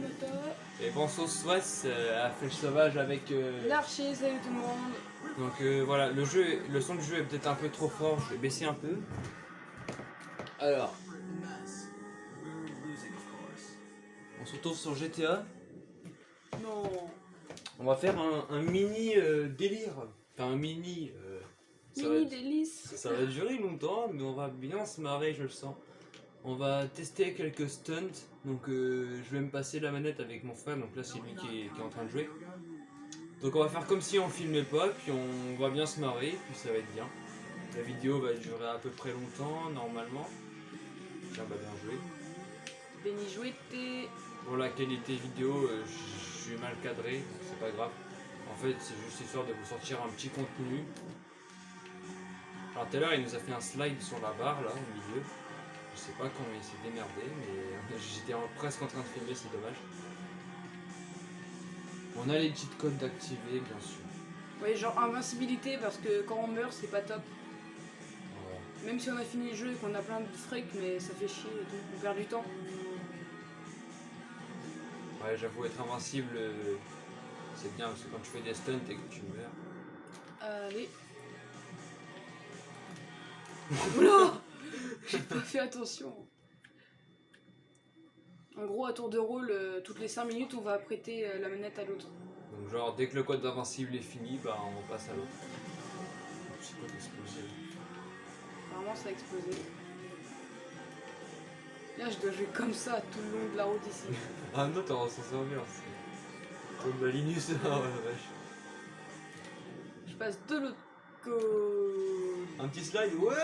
moto. Et bon, sauce West a fait le sauvage avec. L'archer, salut tout le monde. Donc voilà, le son du jeu est peut-être un peu trop fort, je vais baisser un peu. Alors, on se retrouve sur GTA. Non. On va faire un mini délire. Enfin, un mini. Mini délice. Ça va durer longtemps, mais on va bien se marrer, je le sens. On va tester quelques stunts. Donc, je vais me passer la manette avec mon frère. Donc là, c'est lui qui est en train de jouer. Donc, on va faire comme si on filmait pas, puis on va bien se marrer, puis ça va être bien. La vidéo va durer à peu près longtemps, normalement. Tiens, bah bien joué. Béni joueté. Pour la qualité vidéo, je suis mal cadré, donc c'est pas grave. En fait, c'est juste histoire de vous sortir un petit contenu. Alors tout à l'heure, il nous a fait un slide sur la barre, là, au milieu. Je sais pas comment il s'est démerdé, mais j'étais presque en train de filmer, c'est dommage. On a les petites codes d'activer, bien sûr. Ouais, genre invincibilité, parce que quand on meurt, c'est pas top. Voilà. Même si on a fini le jeu et qu'on a plein de fric, mais ça fait chier et tout. On perd du temps. Ouais, j'avoue, être invincible, c'est bien, parce que quand tu fais des stunts et que tu meurs... Allez. Oula. J'ai pas fait attention. En gros, à tour de rôle, toutes les 5 minutes, on va prêter la manette à l'autre. Donc genre, dès que le code d'invincible est fini, bah on passe à l'autre. C'est quoi d'exploser? Apparemment, ça a explosé. Là, je dois jouer comme ça tout le long de la route ici. Ah non, t'as s'en servir, c'est comme la Linus, ah ouais, vache. Je passe de l'autre côté. Un petit slide, ouais.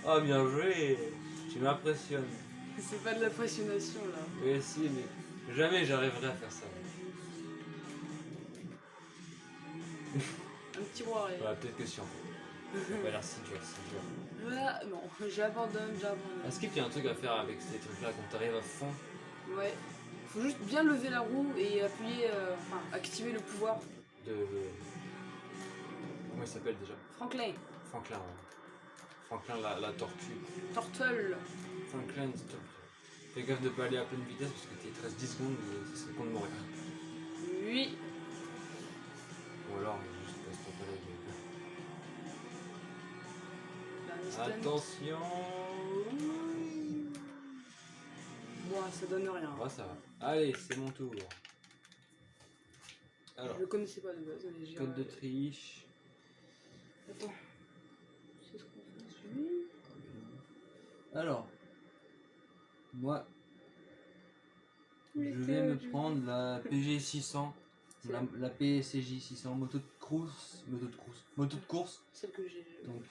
Ah bien joué, tu m'impressionnes. C'est pas de la pressionation là. Oui si, mais jamais j'arriverai à faire ça. Un petit roi arrière. Ouais, peut-être que si en fait. Ça a pas l'air si dur, si dur. Ah, non, j'abandonne. Est-ce qu'il y a un truc à faire avec ces trucs là quand t'arrives à fond? Ouais. Faut juste bien lever la roue et appuyer, enfin, activer le pouvoir. Comment il s'appelle déjà? Franklin. Franklin, ouais. Franklin la tortue. Turtle. Franklin the tortue. Fais gaffe de pas aller à pleine vitesse parce que t'es 13-10 secondes et ça serait con de mourir. Oui. Ou alors juste passe pour pas la gueule. Là, Attention. Bon, ça donne rien. Ouais, ça va. Allez, c'est mon tour. Alors, Je le connaissais pas de base. Allez, code de triche. Attends. C'est ce qu'on fait celui. Alors, moi, je vais me prendre la PG 600, la PSJ 600, moto de course, Celle que j'ai. donc.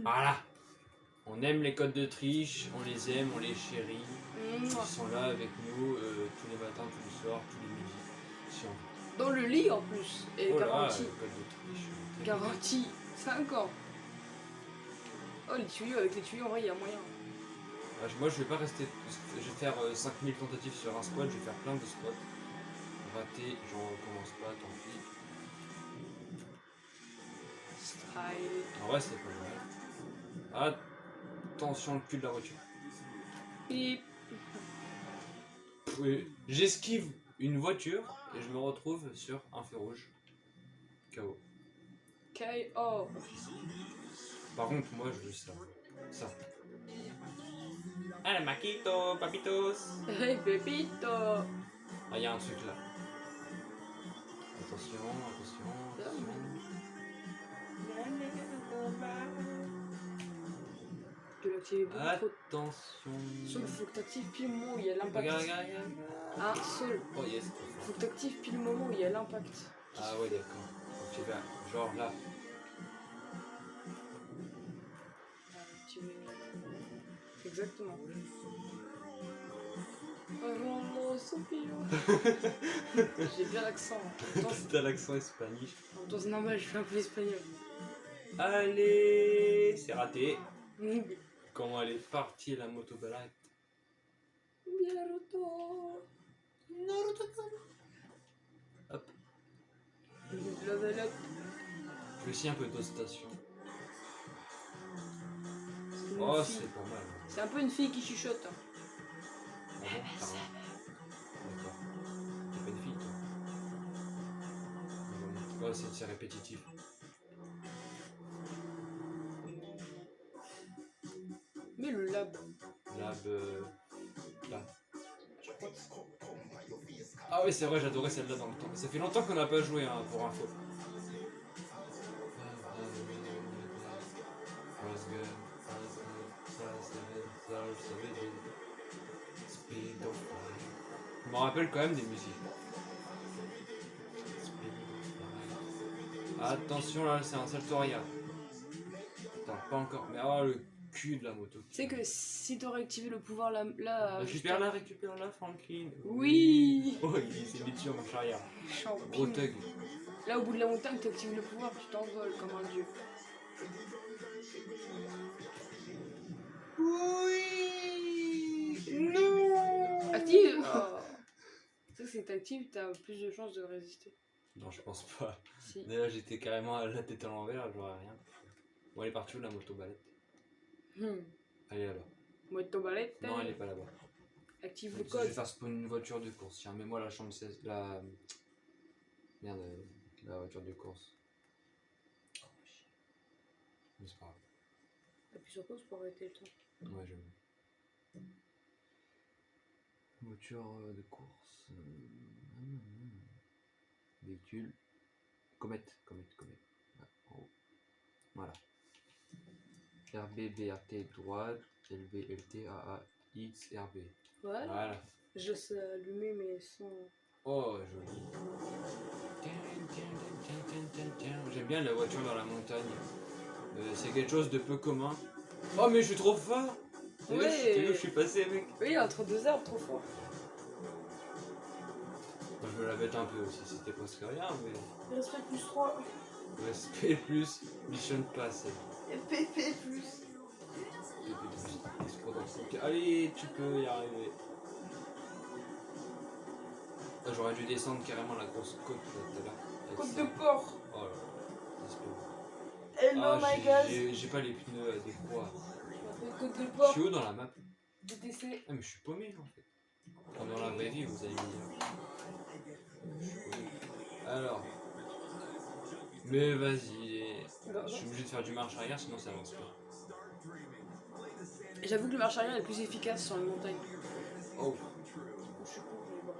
Voilà. On aime les codes de triche, on les aime, on les chérit. Ils sont là avec nous tous les matins, tous les soirs, tous les midis. Si on veut. Dans le lit en plus. Et Oh là, garantie. code de triche. Garantie. 5 ans. Oh, les tuyaux, avec les tuyaux, en vrai, il y a moyen. Moi, je vais pas rester. Je vais faire 5000 tentatives sur un squat, je vais faire plein de squats. Raté, j'en recommence pas, tant pis. Style. En vrai, c'est pas mal. Attention, le cul de la voiture. Pip. Oui, j'esquive une voiture et je me retrouve sur un feu rouge. KO. K.O. Par contre, moi, je veux ça. Ça. Ah, la maquito, papitos. Hey, Pepito. Ah, il y a un truc là. Attention, attention, attention. Tu l'as activé beaucoup trop. Attention. Saul, faut que t'actives pile le moment où il y a l'impact. Regarde, regarde, regarde. Ah, Saul, Oh yes. faut que t'actives pile le moment où il y a l'impact. Ah ouais, d'accord. Donc tu vas genre là. Exactement. J'ai bien l'accent. T'as l'accent espagnol. Dans un normal, je fais un peu espagnol. Allez, c'est raté. Comment elle est partie la motobalade. Naruto. Hop. Level up. J'ai aussi un peu d'autres stations. C'est une Oh, fille. c'est pas mal. C'est un peu une fille qui chuchote. Hein. Ah bon, pardon. D'accord. T'es pas une fille, toi? Bon. Ouais, c'est répétitif. Mais le lab. Lab. Là. Ah oui, c'est vrai, j'adorais celle-là dans le temps. Ça fait longtemps qu'on n'a pas joué, hein, pour info. Je me rappelle quand même des musiques. Attention là, c'est un Saltoria. Attends, pas encore. Mais oh le cul de la moto. Tu sais que si t'aurais activé le pouvoir là. Récupère-la, Franklin. Oui. Oh, il s'est mis dessus en marche arrière. Gros Champignon. thug. Là au bout de la montagne, tu actives le pouvoir, tu t'envoles comme un dieu. Oui. Non. Active oh. Tu sais que si t'actives, t'as plus de chances de résister. Non, je pense pas. Si. Là, j'étais carrément à la tête à l'envers, j'aurais rien. Bon, elle est partie où la motobalette? Allez là-bas. Motobalette. Non, elle est pas là-bas. Active le Je code. vais faire spawn une voiture de course. Tiens, mets-moi la chambre 16. La. Merde, la voiture de course. Mais c'est pas grave. Appuie sur pause pour arrêter le temps. Ouais, j'avoue. Voiture de course. Véhicule. Comète. Ah, en haut. Voilà. RB, BRT droite. LB, LT, AA, X, RB. Voilà. Voilà. Je sais allumer mais sans. Oh, joli. J'aime bien la voiture dans la montagne. C'est quelque chose de peu commun. Oh, mais je suis trop fort! T'as vu où je suis passé, mec? Oui, entre deux arbres, trop fort. Moi, je me la bête un peu aussi, c'était presque rien, mais. Respect plus 3. Respect plus, mission pass. Et PP plus. Allez, tu peux y arriver. Ah, j'aurais dû descendre carrément la grosse côte là, tout à l'heure. Côte de porc. Oh là là, j'espère. Hello my guys. J'ai pas les pneus adéquats. Côte de Je porc. suis où dans la map? DTC. Ah mais je suis paumé en fait. Comme dans la vraie vie vous allez me dire. Alors. Mais vas-y. Je suis obligé de faire du marche arrière sinon ça avance pas. J'avoue que le marche arrière est plus efficace sur les montagnes. Oh. Je suis con, je vais voir.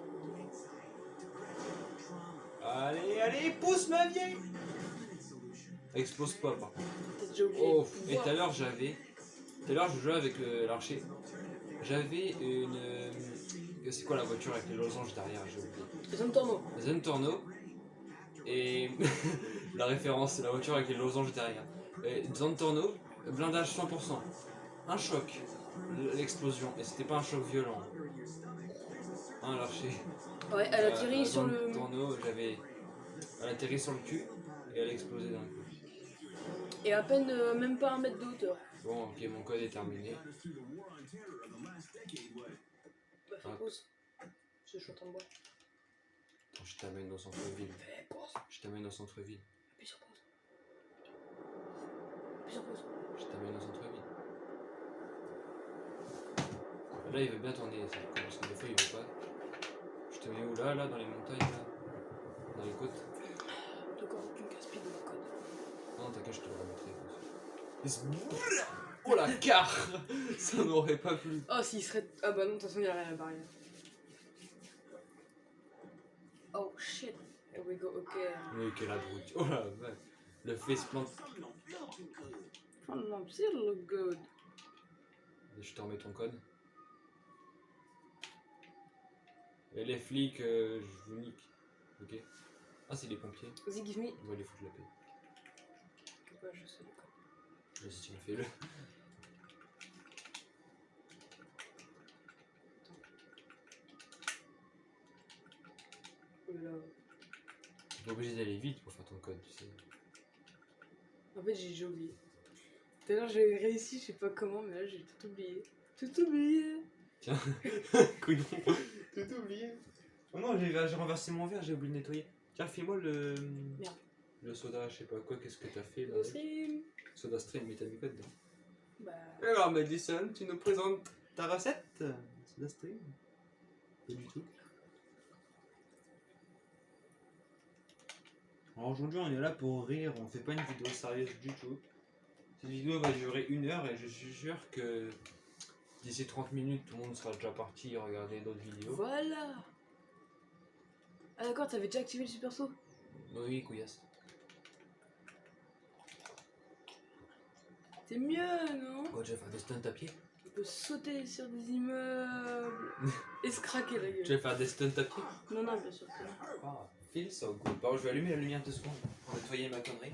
Allez, pousse ma vieille. Explose pas par contre. T'as déjà oublié. Oh, et tout à l'heure j'avais. Tout à l'heure je jouais avec l'archer. J'avais une. C'est quoi la voiture avec les losanges derrière? J'ai oublié. Zone Torno. Zone Torno. Et la référence, c'est la voiture avec les losanges derrière. Zone Torno, blindage 100%. Un choc, l'explosion. Et c'était pas un choc violent. Hein, l'archer. Ouais, elle atterrit sur Zone le. Torno, j'avais. Elle atterrit sur le cul et elle explosait d'un coup. Et à peine, même pas 1 mètre de hauteur. Bon, ok, mon code est terminé. Bah, fais pause. Je suis en train de boire. Attends, je t'amène au centre-ville. Fais pause. Je t'amène au centre-ville. Appuie sur pause. Appuie sur pause. Je t'amène au centre-ville. Là, il veut bien tourner, c'est cool, parce que des fois, il veut pas. Je te mets où là, dans les montagnes, là? Dans les côtes? D'accord, aucune casse-pied de ma code. Non, t'inquiète, je te le remettrai. Oh la car. Ça m'aurait pas plu. Oh, s'il serait. Ah bah non, de toute façon, il n'y a rien à la barrière. Oh shit. Here we go, ok. Oui, quelle abruti. Oh la vache. Le face plant. Oh non, c'est le good. Je te remets ton code. Et les flics, je vous nique. Ok. Ah, c'est les pompiers. Vas-y, give me. On va les foutre la paix. Ouais, je sais le code. Vas-y, tu me fais le. Oh là là. T'es pas obligé d'aller vite pour faire ton code, tu sais. En fait, j'ai déjà oublié. Tout à l'heure, j'ai réussi, je sais pas comment, mais là, j'ai tout oublié. Tout oublié. Tiens, couillon. Tout oublié. Oh non, j'ai renversé mon verre, j'ai oublié de nettoyer. Tiens, fais-moi le. Merde. le soda, je sais pas quoi, qu'est-ce que t'as fait là? Stream. Soda stream, mais t'as mis quoi dedans? Bah. Alors, Madison, tu nous présentes ta recette? Soda stream? Pas du tout. Alors aujourd'hui, on est là pour rire, on fait pas une vidéo sérieuse du tout. Cette vidéo va durer 1 heure et je suis sûr que d'ici 30 minutes, tout le monde sera déjà parti regarder d'autres vidéos. Voilà. Ah d'accord, t'avais déjà activé le super saut? Oui, couillasse. C'est mieux, non? Quoi, tu vas faire des stunts à pied? On peut sauter sur des immeubles et se craquer la gueule. Tu vas faire des stunts à pied? Non, non, bien sûr que non. Ah, feel so good. Bon, je vais allumer la lumière 2 secondes pour nettoyer ma connerie.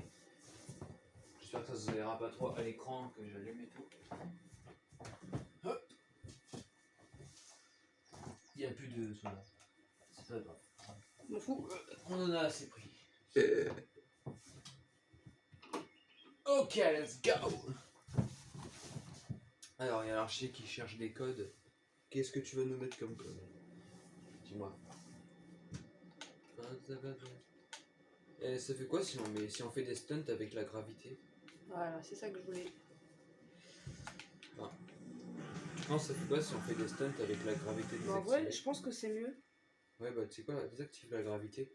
J'espère que ça se verra pas trop à l'écran, que j'allume et tout. Hop. Il n'y a plus de soda. C'est pas grave. M'en fous. On en a assez pris. Ok, let's go. Alors, il y a l'archer qui cherche des codes. Qu'est-ce que tu vas nous mettre comme code? Dis-moi. Et ça fait quoi si on fait des stunts avec la gravité? Voilà, c'est ça que je voulais. Non, ça fait quoi si on fait des stunts avec la gravité Bah, en désactivée? vrai, je pense que c'est mieux. Ouais, bah tu sais quoi, désactive la gravité.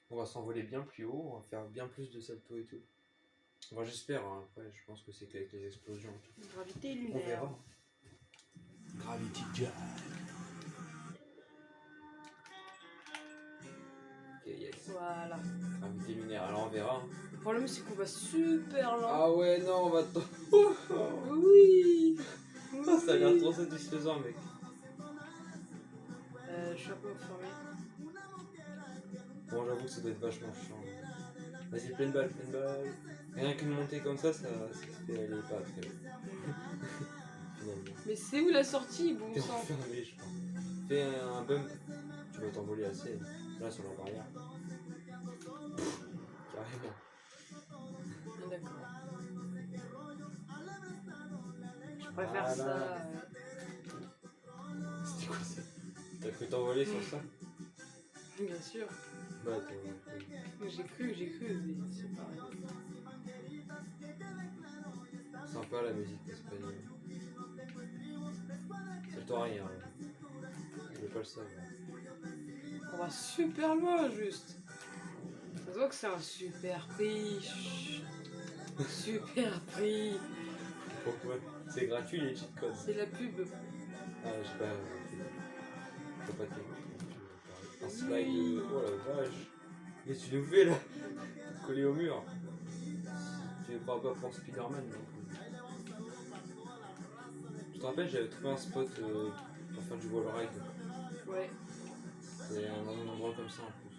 On va s'envoler bien plus haut, on va faire bien plus de salto et tout. Enfin, j'espère, hein. Après, je pense que c'est qu'avec les explosions et tout. Gravité On lunaire. verra. Gravity Jack. Ok, yes. Voilà. Gravité lunaire, alors on verra. Hein. Le problème, c'est qu'on va super lent. Ah ouais, non, on va... Oui. Ah, ça a l'air trop satisfaisant, mec. Je suis un peu enfermé. Bon, j'avoue que ça doit être vachement chiant. Vas-y, pleine balle, pleine balle. Rien qu'une montée comme ça fait aller pas très bien. Finalement. Mais c'est où la sortie, bon T'es sang? enfermé, je pense. Fais un bump, tu vas t'envoler assez. Là, sur la barrière. Carrément. Ah, d'accord. Je préfère Voilà. ça. C'était quoi ça? T'as cru t'envoler sur ça? Bien sûr. Bah, J'ai cru, mais c'est pareil. sympa la musique espagnole. C'est le temps rien. Je veux pas le savoir. On va super loin, juste. Ça se voit que c'est un super prix. Chut. Super prix. Pourquoi? C'est gratuit les cheat codes. C'est la pub. Ah, j'ai pas. Je peux pas te un slide. Oh la vache. Qu'est-ce que tu nous fais là? Collé au mur. Tu ne crois pas pour Spider-Man non? Je te rappelle, j'avais trouvé un spot pour faire du wall ride. Ouais. C'est dans un endroit comme ça en plus.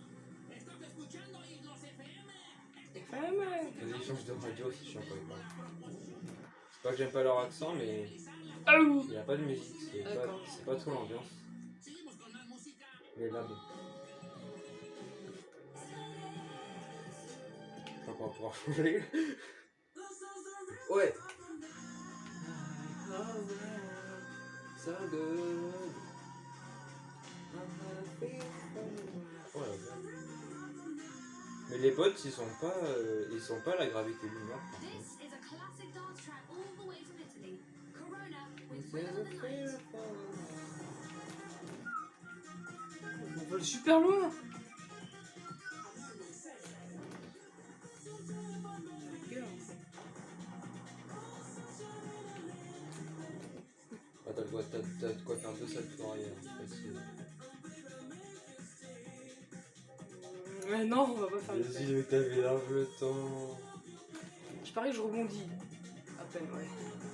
Vas-y, change de radio si je suis encore pas. C'est pas que j'aime pas leur accent, mais il n'y a pas de musique, c'est pas trop l'ambiance. Les labs. Je crois qu'on va pouvoir changer. Ouais. So good. Oh la vache. Mais les bots ils sont pas à la gravité lunaire par contre. On vole super loin. Ah, t'as de quoi faire 2 saltos arrière, facile. Mais non, on va pas faire le Vas-y, mais t'avais large le temps. Je parie que je rebondis. À peine, ouais.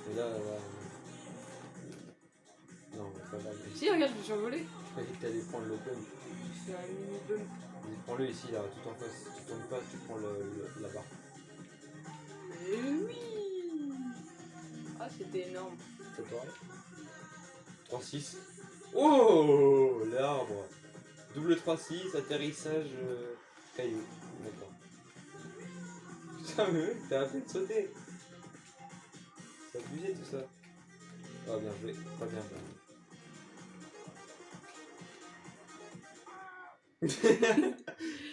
Mais là. Non, mais pas là. Si, regarde, je me suis envolé. Je croyais que t'allais prendre le bump. C'est un mini bump. Vas-y, prends-le ici, là, tout en face. Tu tombes pas, tu prends la barre. Et oui. Ah, c'était énorme. Ça t'aurait 3-6. Oh, l'arbre. Double 3-6, atterrissage caillou. D'accord. Putain, mais t'as appris de sauter. C'est abusé tout ça. Oh, bien joué. Pas bien joué.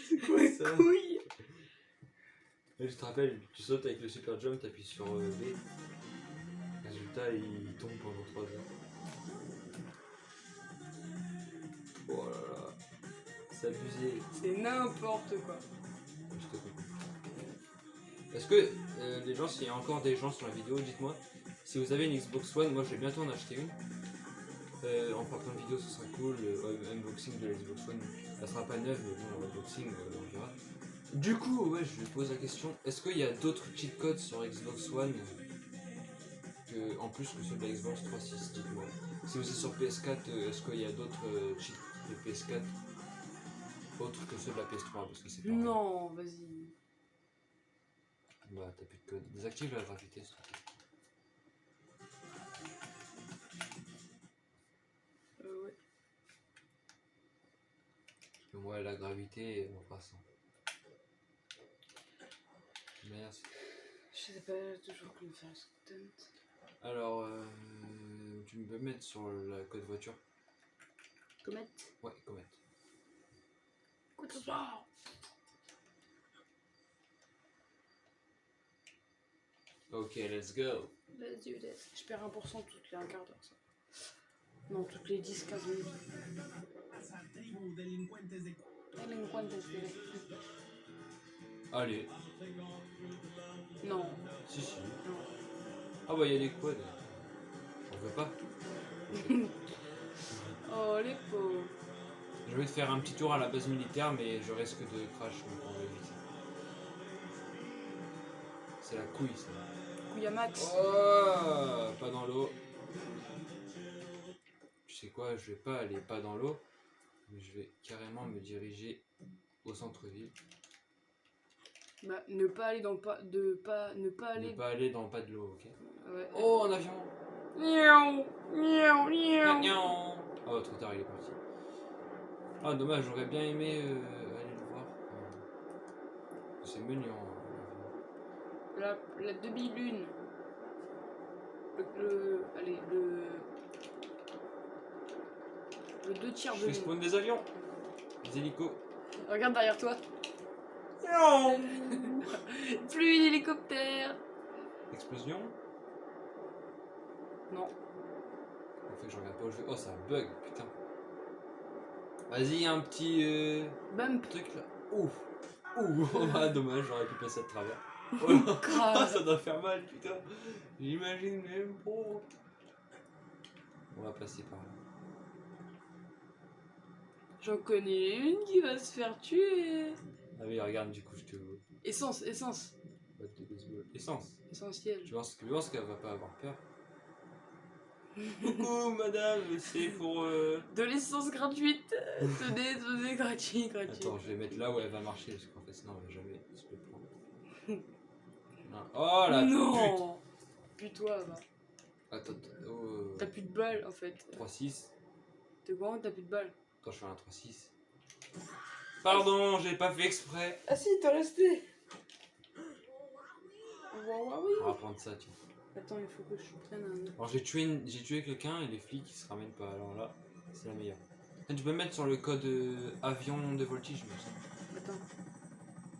C'est quoi ça? Couille. Et je te rappelle, tu sautes avec le super jump, t'appuies sur B. Résultat, il tombe pendant 3 heures. Oh là là, c'est abusé. C'est n'importe quoi. Je te comprends. Est-ce que les gens, s'il y a encore des gens sur la vidéo, dites-moi. Si vous avez une Xbox One, moi je vais bientôt en acheter une. En partant de vidéo, ce sera cool. Unboxing de la Xbox One. Elle sera pas neuve, mais bon, l'unboxing, on verra. Du coup, ouais, je pose la question, est-ce qu'il y a d'autres cheat codes sur Xbox One en plus que ceux de la Xbox 360, dites-moi. Si vous êtes sur PS4, est-ce qu'il y a d'autres cheats de PS4 autres que ceux de la PS3 parce que c'est pas Non, vas-y. Bah, t'as plus de code. Désactive la gravité, s'il te plaît. Ouais. Parce que moi, la gravité, on fera sans. Merci. Je sais pas toujours comment faire le stunt. Alors, tu peux me mettre sur la code voiture. Comet. Ouais, Comet. Coup de sport. Ok, let's go. Let's do this. Je perds 1% toutes les 1 quart d'heure, ça. Non, toutes les 10-15 minutes. Delinquentes de Allez. Non. Si, si. Non. Ah bah, il y a des quads. On veut pas. Oh, les pauvres. Je vais te faire un petit tour à la base militaire, mais je risque de crash, donc on va éviter. C'est la couille, ça. Couillamax. Oh, pas dans l'eau. Tu sais quoi, je vais pas aller pas dans l'eau, mais je vais carrément me diriger au centre-ville. Bah, ne pas aller dans le pas. Ne pas aller. Ne pas aller dans le pas de l'eau, ok? Ouais. Oh, en avion! Miaou, miaou, miaou. Oh, trop tard, il est parti. Ah, dommage, j'aurais bien aimé aller le voir. C'est mignon. La demi-lune. Allez, le 2 tiers Je de fais lune. spawn des avions, des hélicos. Regarde derrière toi. Plus d'hélicoptères. Explosion. Non. En fait, je regarde pas où je vais. Oh, ça bug, putain. Vas-y, un petit Bump. truc là. Ouf. Ouh, ah, dommage, j'aurais pu passer à travers. Oh là. Ah, ça doit faire mal, putain. J'imagine même pas. On va passer par là. J'en connais une qui va se faire tuer. Ah oui, regarde, du coup, je te vois. Essence. Batte de baseball. Essence. Essentiel. Tu penses qu'elle va pas avoir peur? Coucou, madame, c'est pour. De l'essence gratuite. Tenez, gratuit. Attends, je vais mettre là où elle va marcher, parce qu'en fait, sinon, elle va jamais se le prendre. Non. Oh la pute! Non. Puis-toi, va. Attends, oh. T'as plus de balles en fait. 3-6. T'es quoi? T'as plus de balles. Attends, je fais un 3-6. Pardon, j'ai pas fait exprès. Ah si, t'es resté. Oui. On va prendre ça, tiens. Attends, il faut que je prenne un. Alors, j'ai tué quelqu'un et les flics ils se ramènent pas. Alors là, c'est la meilleure. Tu peux me mettre sur le code avion de voltige, me semble. Attends.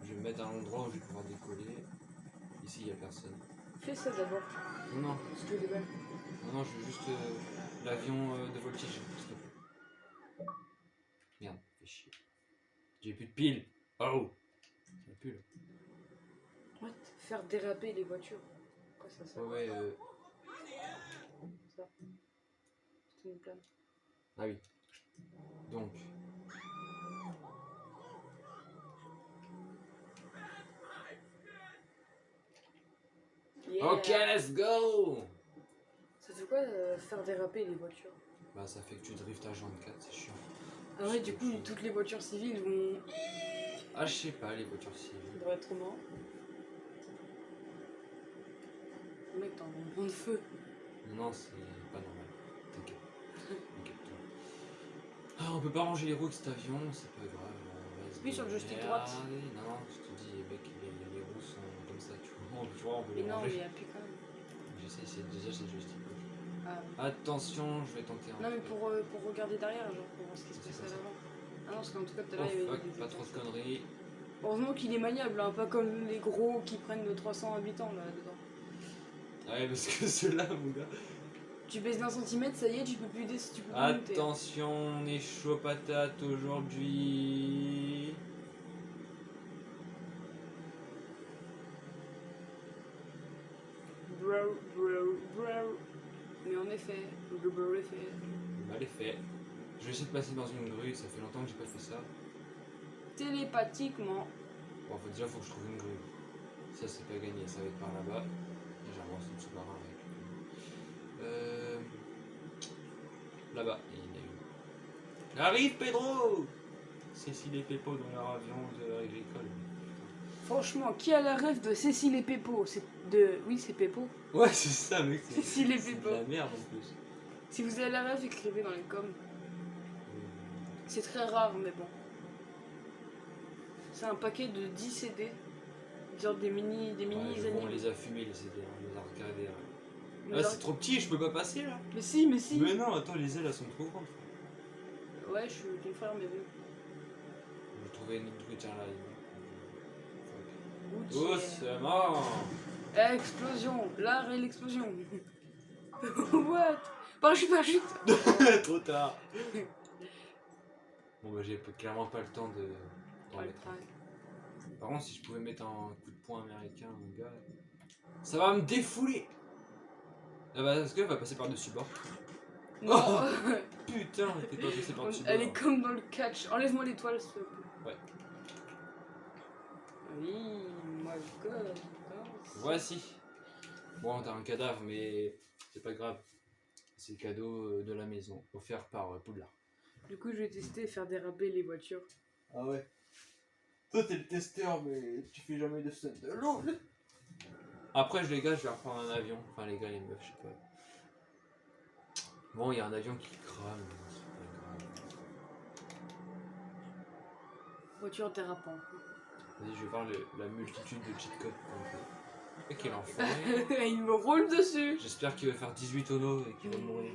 Je vais me mettre à un endroit où je vais pouvoir décoller. Ici, il y a personne. Fais ça d'abord. Non, Parce que des balles. non, je veux juste l'avion de voltige, s'il te plaît. Merde, fais chier. J'ai plus de piles. Oh! J'ai plus là. What? Faire déraper les voitures. Quoi ça sert? Ouais, Ça. C'est une plane. Ah oui. Donc. Yeah. Ok, let's go! Ça fait quoi faire déraper les voitures? Bah, ça fait que tu driftes à 24, c'est chiant. Ah ouais, du coup, toutes les voitures civiles vont. Ah, je sais pas, les voitures civiles. Ça devrait être trop marrant. Le mec, t'es en bon de feu. Non, c'est pas normal. T'inquiète. T'inquiète-toi. Ah, on peut pas ranger les roues de cet avion, c'est pas grave. On va se Appuie sur le joystick démerder. droite. Non, je te dis, mec, les roues sont comme ça, tu vois. On peut Mais les non, ranger. mais appuie quand même. J'essaie, déjà c'est le joystick gauche. Ah. Attention, je vais tenter un. Non, mais pour regarder derrière, genre, pour voir ce qui se passe à l'avant. Ah non, parce qu'en tout cas, tout à l'heure, il y avait Fuck, des pas trop de conneries. Heureusement qu'il est maniable, hein, pas comme les gros qui prennent 300 habitants là dedans. Ouais, parce que ceux-là, mon gars. Tu baisses d'un centimètre, ça y est, tu peux plus tu peux plus monter. Attention, on est chaud patate aujourd'hui. Bro. Mais en effet, le effet. Mal est fait. Je vais essayer de passer dans une grue, ça fait longtemps que j'ai pas fait ça. Télépathiquement. Bon, en fait, déjà, faut que je trouve une grue. Ça, c'est pas gagné, ça va être par là-bas. Et j'avance une sous-marin avec. Là-bas, il y en a une. Arrive, Pedro! Cécile et Pépot dans leur avion de agricole. Franchement, qui a la rêve de Cécile et Pépot? C'est de... Oui, c'est Pépot. Ouais, c'est ça, mec. Cécile et C'est de Pépot. la merde en plus. Si vous avez la rêve, écrivez dans les coms. C'est très rare, mais bon. C'est un paquet de 10 CD. Genre des mini Ouais, on animés. les a fumés, les CD, on les a regardés. Mais Ah, genre- c'est trop petit, je peux pas passer là. Mais si. Mais non, attends, les ailes elles sont trop grandes. Ouais, je suis ton frère, mais bon. J'ai trouvé une autre grue, tiens là. Ouch. Doucement. Explosion. L'art et l'explosion. What? Parachute. Trop tard. Bon bah j'ai clairement pas le temps de d'en Pas le mettre un. travail. Par contre si je pouvais mettre un coup de poing américain mon gars, ça va me défouler. Ah bah est-ce qu'elle va passer par-dessus bord? Non. Putain, t'es pas passé par-dessus bord. Elle est comme dans le catch. Enlève-moi l'étoile, s'il te plaît. Ouais. Oui, moi je connais. Voici. Bon t'as un cadavre mais c'est pas grave. C'est le cadeau de la maison, offert par Poudlard. Du coup, je vais tester faire déraper les voitures. Ah ouais. Toi t'es le testeur mais tu fais jamais de stunt de LOL. Après les gars je vais reprendre un avion. Enfin les gars les meufs je sais pas. Bon il y a un avion qui crame, mais c'est pas grave. Voiture dérapant. Vas-y je vais voir la multitude de cheat codes qu'on fait. Et quel enfant. Il me roule dessus. J'espère qu'il va faire 18 tonneaux et qu'il va mourir.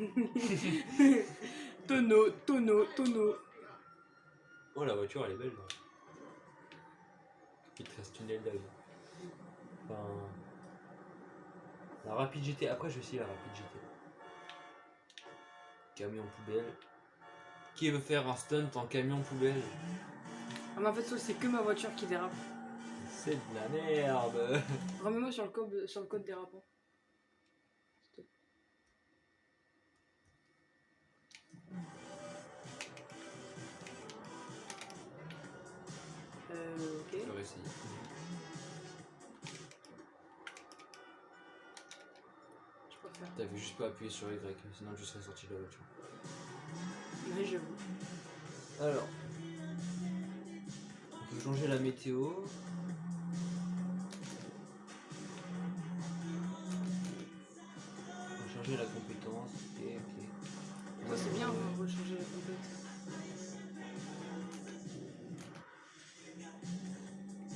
Tonneau. Oh la voiture elle est belle là. Il te reste une aile d'avion. Enfin... La rapide GT, après je vais essayer la rapide GT. Camion poubelle. Qui veut faire un stunt en camion poubelle? Ah, mais en fait, c'est que ma voiture qui dérape. C'est de la merde. Remets-moi sur le code dérapant. Stop. Ok. Je vais essayer. Je préfère. T'avais juste pas appuyé sur Y, sinon je serais sorti de la voiture. Ouais, j'avoue. Alors. On peut changer la météo. On peut changer la compétence. Ok. Ça, c'est bien, on va changer la complète.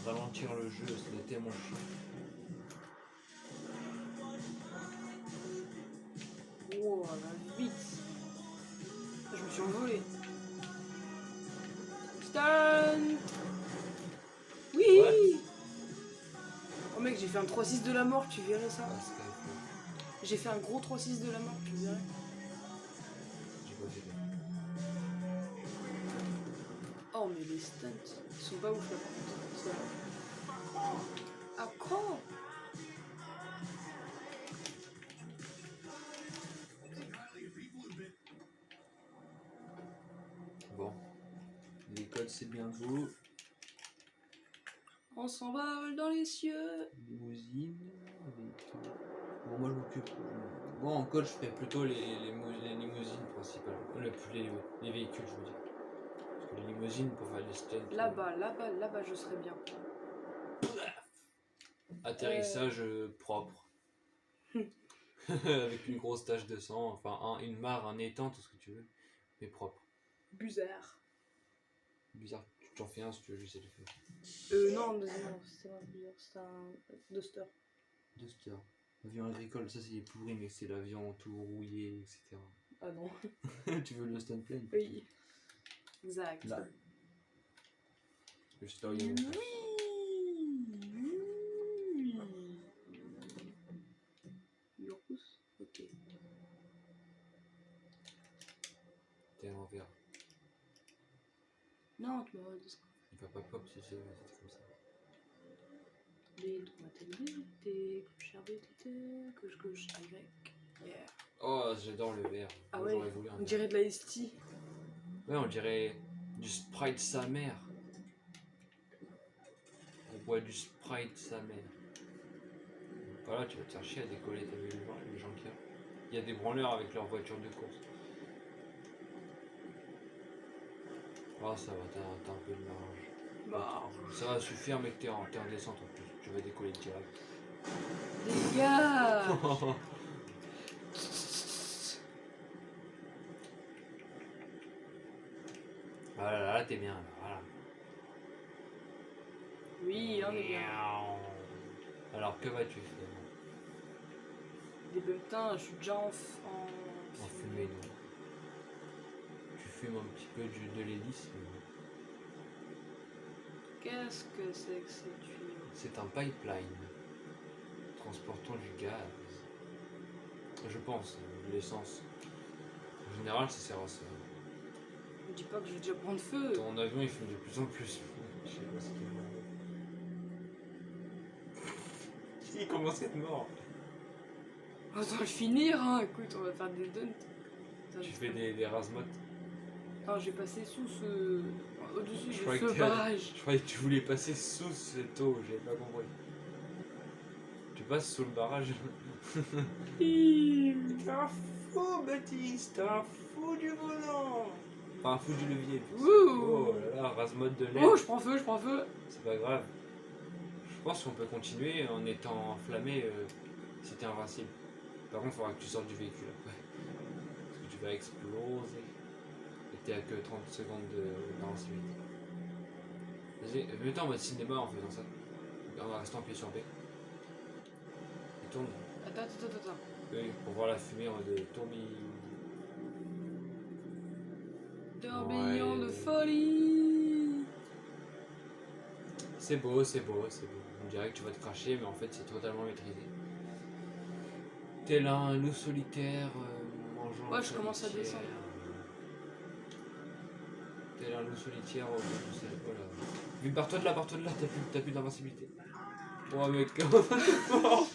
Ralentir le jeu, c'est tellement chiant. Oh, elle va vite. Je me suis envolé. Stunt. Oui. What? Oh mec, j'ai fait un 3-6 de la mort, tu verrais ça. Ah, Skyfall. J'ai fait un gros 3-6 de la mort, tu verrais. J'ai pas fait. Oh mais les stunts, ils sont pas ouf là par contre. Ah quoi? Bon. Les codes c'est bien beau. On s'envole dans les cieux. Limousine. Bon moi je m'occupe. Bon en code je ferai plutôt les limousines principales. Les véhicules je veux dire. Parce que les limousines pour faire les stunts. Là-bas, je serais bien. Atterrissage propre. Avec une grosse tache de sang, enfin une mare, un étang, tout ce que tu veux. Mais propre. Bizarre. Bizarre, tu t'en fais un si tu veux, j'essaie de faire. Non, c'est pas bizarre, c'est un Duster. Duster. Avion agricole, ça c'est pourri, mais c'est l'avion tout rouillé, etc. Ah non. Tu veux le stunt plane? Oui. Exact. Là. Juste là où il y a mon frère. Oui. Urus. Ok. T'es à l'envers. Non, tu m'as dit Il va pas pop si c'est comme ça. les droits TNT, que je RBTT, que je gauche Y. Yeah. Oh, j'adore le vert. Ah Moi, ouais, j'aurais voulu un on vert. dirait de la ST. Ouais, on dirait du Sprite sa mère. On boit du Sprite sa mère. Voilà, tu vas te faire chier à décoller, t'as vu les gens qu'il y a. Il y a des branleurs avec leur voiture de course. Ah, ça va, t'as un peu de marge. Bah, Ça va suffire, mec, t'es en descente en plus. Tu vas décoller direct. dégage. Voilà, là, t'es bien, là, voilà. Oui, on est bien. Alors, que vas-tu faire? Des bulletins, je suis déjà en En fumée, non. Tu fumes un petit peu de l'hélice. Qu'est-ce que c'est que ces tuyaux? C'est un pipeline transportant du gaz. Je pense, de l'essence. En général, ça sert à ça. Ne dis pas que je vais déjà prendre feu. Ton avion, il fume de plus en plus. Je sais pas ce qu'il est. Il commence à être mort. Attends, le finir, hein. Écoute, on va faire des dunks. Tu fais des rasmotes. Attends, j'ai passé sous ce. Au-dessus Je de croyais ce que barrage. Je croyais que tu voulais passer sous cette eau, j'ai pas compris. Tu passes sous le barrage. T'es un fou, Baptiste, t'es un fou du volant. Enfin, un fou du levier. Ouh. Oh là là, rase-mode de l'air. Oh, je prends feu, je prends feu. C'est pas grave. Je pense qu'on peut continuer en étant enflammé si t'es invincible. Par contre, il faudra que tu sortes du véhicule après. Parce que tu vas exploser. Et t'es à que 30 secondes d'invincibilité. Vas-y, mets-toi en mode cinéma en faisant ça. En restant appuyé sur B. Et tourne. Attends. Oui, pour voir la fumée en mode tourbillon. Tourbillon Ouais. de folie. C'est beau, c'est beau, c'est beau. On dirait que tu vas te cracher, mais en fait, c'est totalement maîtrisé. Tel un loup solitaire mangeant. Ouais, je commence à descendre. Tel un loup solitaire au bout du ciel. Voilà. Mais pars-toi de là, t'as plus d'invincibilité. Oh mec, Non.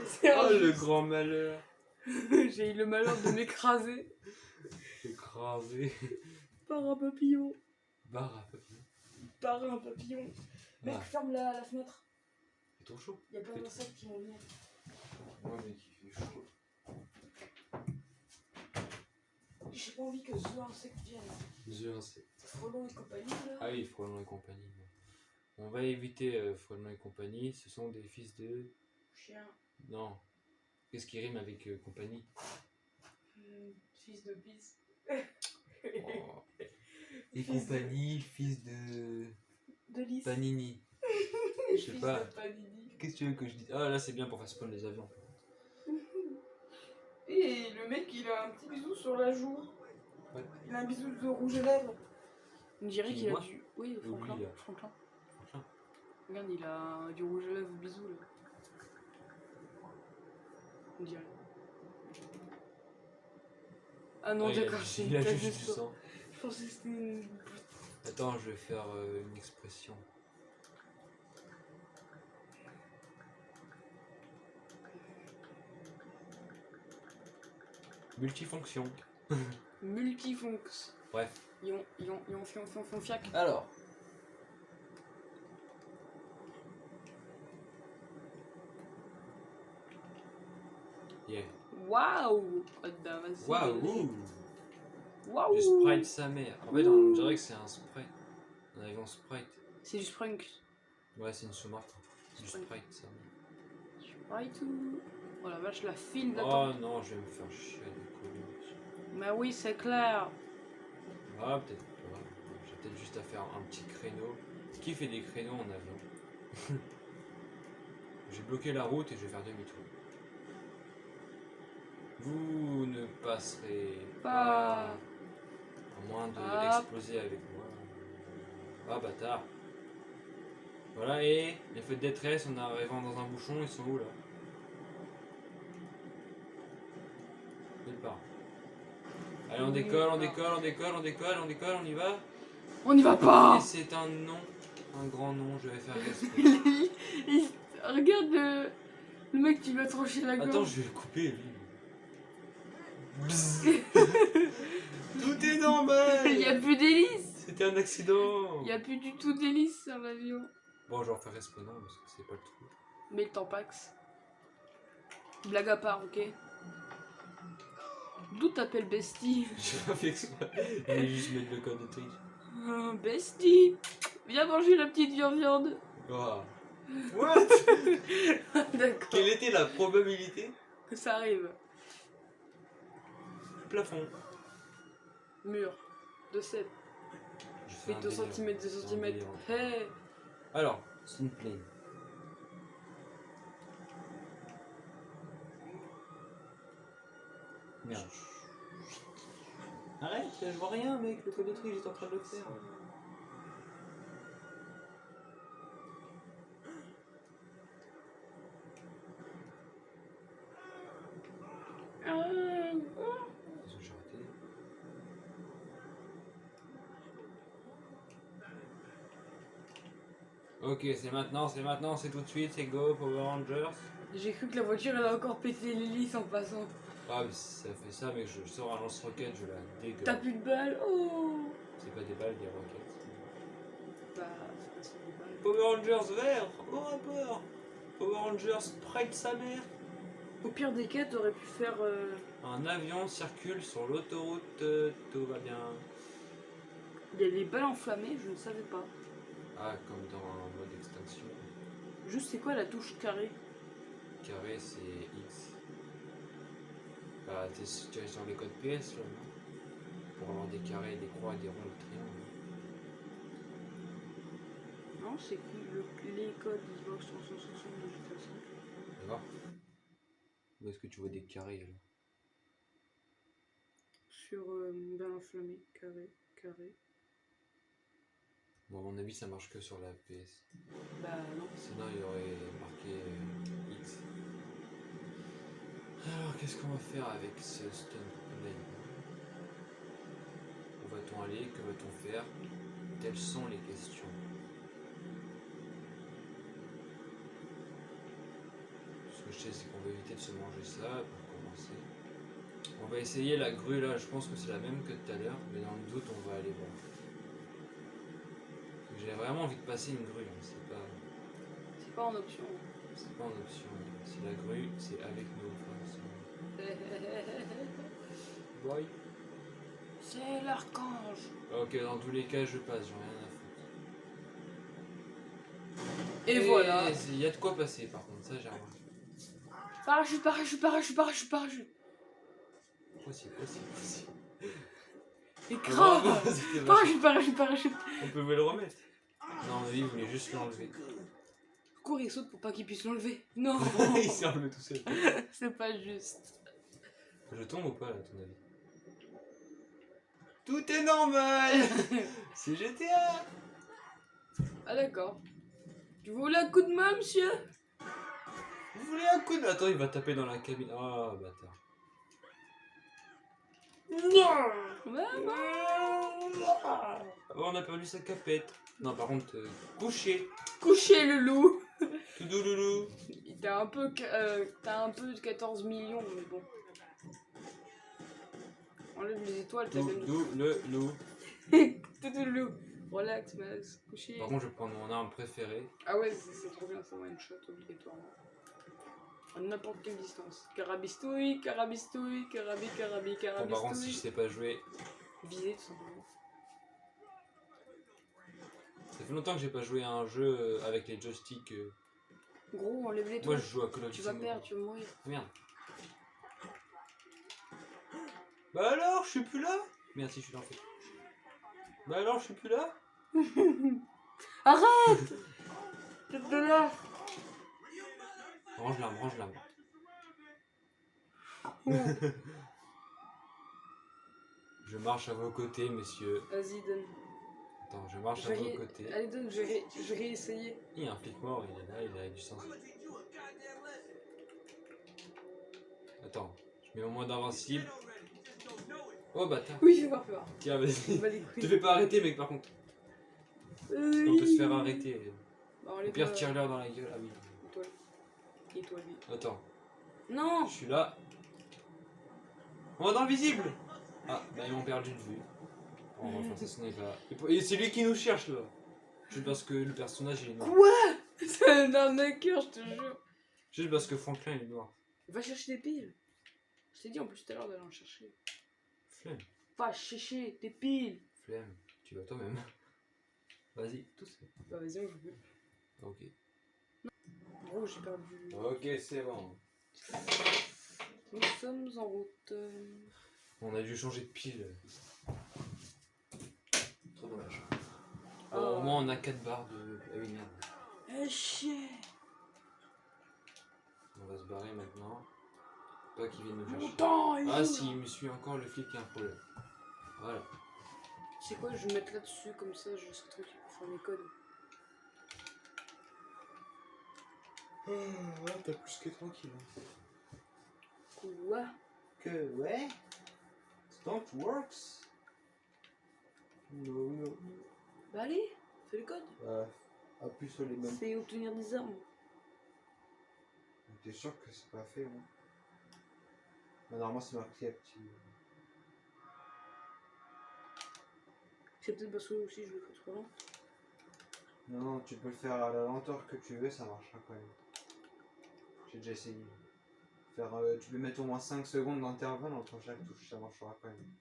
C'est oh le injuste. grand malheur. J'ai eu le malheur de m'écraser Écrasé. par un papillon. Barre à peu près. Par un papillon. Mec, Ah. ferme la fenêtre. C'est trop chaud. Il y a plein d'insectes qui vont venir. Ouais mec, il fait chaud. J'ai pas envie que ce insecte vienne. The insecte. Frelon et compagnie là. Ah oui, Frelon et compagnie. On va éviter Frelon et compagnie. Ce sont des fils de... Chien. Non. Qu'est-ce qui rime avec compagnie? Fils de pisse. Oh. Et Fils compagnie, fils de... De lys. Panini. Je sais Fils pas. de panini. Qu'est-ce que tu veux que je dise? Ah là c'est bien pour faire spawn les avions. Et le mec il a un petit bisou sur la joue. Ouais. Il a un bisou de rouge à lèvres. On dirait Qui, qu'il a moi du. Oui, Franklin. Oui, là. Franklin. Franchement. Regarde, il a du rouge à lèvres bisou là. On dirait. Ah non, Ah, d'accord, c'est il a une tache de juste du sang. sang. Je pensais que c'était une. Attends, je vais faire une expression. Multifonction. Multifonx. Bref. Fion, fiac. Alors. Yeah. Waouh! Oh, bah, vas-y. Waouh! Waouh! Du sprite sa mère. En fait, on dirait que c'est un sprite. Un avion sprite. C'est du Sprunk. Ouais, c'est une sous-marque. Du Sprite. sprite sa mère. Sprite ou. Oh la vache, la file Oh d'attente. non, je vais me faire chier à décoller. Mais oui, c'est clair. Ah, peut-être pas. J'ai peut-être juste à faire un petit créneau. Qui fait des créneaux en avion? J'ai bloqué la route et je vais faire demi-tour. Vous ne passerez pas Pas. à moins Ah. d'exploser avec moi. Ah bâtard. Voilà, et les feux de détresse, on arrive dans un bouchon, ils sont où là? Nulle part. Allez, on décolle, on décolle, on décolle, on décolle, on décolle, on y va. On n'y va pas. Et c'est un non, un grand non, je vais faire respect. Regarde le mec qui lui a tranché la gorge. Attends, je vais le couper lui. Bzzz. Tout est normal. Il n'y a plus d'hélice. C'était un accident. Il n'y a plus du tout d'hélice sur l'avion. Bon, je vais refaire respect non parce que c'est pas le truc. Mais le Tampax. Blague à part, ok. D'où t'appelles Bestie? J'ai pas fait exprès. Je vais juste mettre le code de triche. Bestie, viens manger la petite viande. Oh. What? D'accord. Quelle était la probabilité? Que ça arrive. Plafond. Mur. De 7. Je fais Mais un 2 délire. cm, 2 C'est un cm. délire. Hey. Alors, c'est une plane. Merde. Arrête, je vois rien mec, le code de tri, j'étais en train de le faire. J'ai raté. Ok, c'est maintenant, c'est tout de suite, c'est go, Power Rangers. J'ai cru que la voiture elle a encore pété l'hélice en passant. Ah, mais ça fait ça, mais je sors un lance-roquette, je la dégueule. T'as plus de balles. Oh. C'est pas des balles, des roquettes. Bah, c'est des balles. Power Rangers vert, au rapport. Power Rangers Sprite sa mère. Au pire des cas, t'aurais pu faire. Un avion circule sur l'autoroute, tout va bien. Il y a les balles enflammées, je ne savais pas. Ah, comme dans un mode extinction. Juste, c'est quoi la touche carré? Carré, c'est X. Bah, tu es sur les codes PS, là, non? Pour avoir des carrés, des croix, des ronds, des triangles. Non, c'est les codes Xbox 360 de GTA 5. D'accord. Où est-ce que tu vois des carrés, là? Sur balle enflammée, carré, carré. Bon, à mon avis, ça marche que sur la PS. Bah non. Sinon, il y aurait marqué X. Alors, qu'est-ce qu'on va faire avec ce stunt plane? Où va-t-on aller? Que va-t-on faire? Telles sont les questions. Ce que je sais, c'est qu'on va éviter de se manger ça pour commencer. On va essayer la grue là, je pense que c'est la même que tout à l'heure, mais dans le doute, on va aller voir. J'ai vraiment envie de passer une grue, hein. C'est pas en option. C'est pas en option. C'est la grue, c'est avec nous. Boy. C'est l'archange. Ok, dans tous les cas, je passe, j'en ai rien à foutre. Et voilà. Il y a de quoi passer par contre, ça j'ai remarqué. Parachute, parachute, parachute, parachute, parachute. Possible. Et Ah, grave. bravo, c'était vachement- Parachute, parachute, parachute. On pouvait le remettre. Non, lui, il voulait juste l'enlever. Cours et saute pour pas qu'il puisse l'enlever. Non. Il s'est enlevé tout seul. C'est pas juste. Je tombe ou pas là, à ton avis? Tout est normal. C'est GTA. Ah d'accord. Tu voulais un coup de main, monsieur? Vous voulez un coup de... Attends, il va taper dans la cabine. Oh, bâtard. Maman. Ah, on a perdu sa capette. Non, par contre, coucher. Coucher le loup. Tout doux loulou. T'as un peu de 14 millions, mais bon. Enlève les étoiles, t'as Tout gagné. doux le loup. Tout loup. Relax, Max. Coucher. Par contre, je vais prendre mon arme préférée. Ah ouais, c'est trop bien, ça one shot obligatoirement. À n'importe quelle distance. Carabistouille, carabistouille, carabi, carabi, Bon, par contre, si je carabistouille. sais pas jouer, Viser tout simplement. ça fait longtemps que j'ai pas joué à un jeu avec les joysticks. Gros, enlève les Moi, étoiles. je joue à Call of Duty. Tu vas perdre, tu vas mourir. Merde. Bah alors, je suis plus là. Merde, si je suis là en fait. Bah alors, je suis plus là. Arrête. Tête de là. Range l'arme, range l'arme. Je marche à vos côtés, messieurs. Vas-y, donne. Attends, je marche Je un vais peu ré- à côté. Allez, donne, je vais réessayer. Il y a un flic mort, il est là, il a du sens. Attends, je mets au moins d'invincible. Oh bâtard. Oui, fais voir. Tiens, vas-y. Bah, les Te couilles. fais pas arrêter, mec, par contre. On peut se faire arrêter. Bah, Au enlève pire, tire-leur dans la gueule. Ah oui. Étoile. Étoile, lui. Attends, Non. je suis là. On va dans le visible. Ah, bah ils m'ont perdu de vue. On va faire ça, ce n'est pas. Et c'est lui qui nous cherche là. Juste parce que le personnage il est noir. Quoi? C'est un arnaqueur, je te jure. Juste parce que Franklin il est noir. Va chercher des piles. Je t'ai dit en plus tout à l'heure d'aller en chercher. Flemme. Va chercher des piles. Flemme. Tu vas toi-même. Vas-y, tout seul. Bah vas-y, on joue plus. Ok. Gros, j'ai perdu. Ok, c'est bon. Nous sommes en route. On a dû changer de pile. Trop dommage. Ah. Bon, au moins on a 4 barres de. Ah oui, merde. Eh chier. On va se barrer maintenant. Pas qu'il vienne nous chercher. Longtemps, Ah, s'il me suit encore, le flic, il y a un problème. Voilà. Tu sais quoi, je vais me mettre là-dessus, comme ça je serai tranquille pour faire mes codes. Là, t'as plus que tranquille. Quoi? Que ouais? Stunt works? Non. Bah allez, fais le code. Appuie sur les mêmes. C'est obtenir des armes. T'es sûr que c'est pas fait, hein? Normalement, c'est marqué actif. C'est peut-être parce que aussi je le fais trop lent. Non, tu peux le faire à la lenteur que tu veux, ça marchera quand même. J'ai déjà essayé. Tu peux mettre au moins 5 secondes d'intervalle entre chaque touche, ça marchera quand même.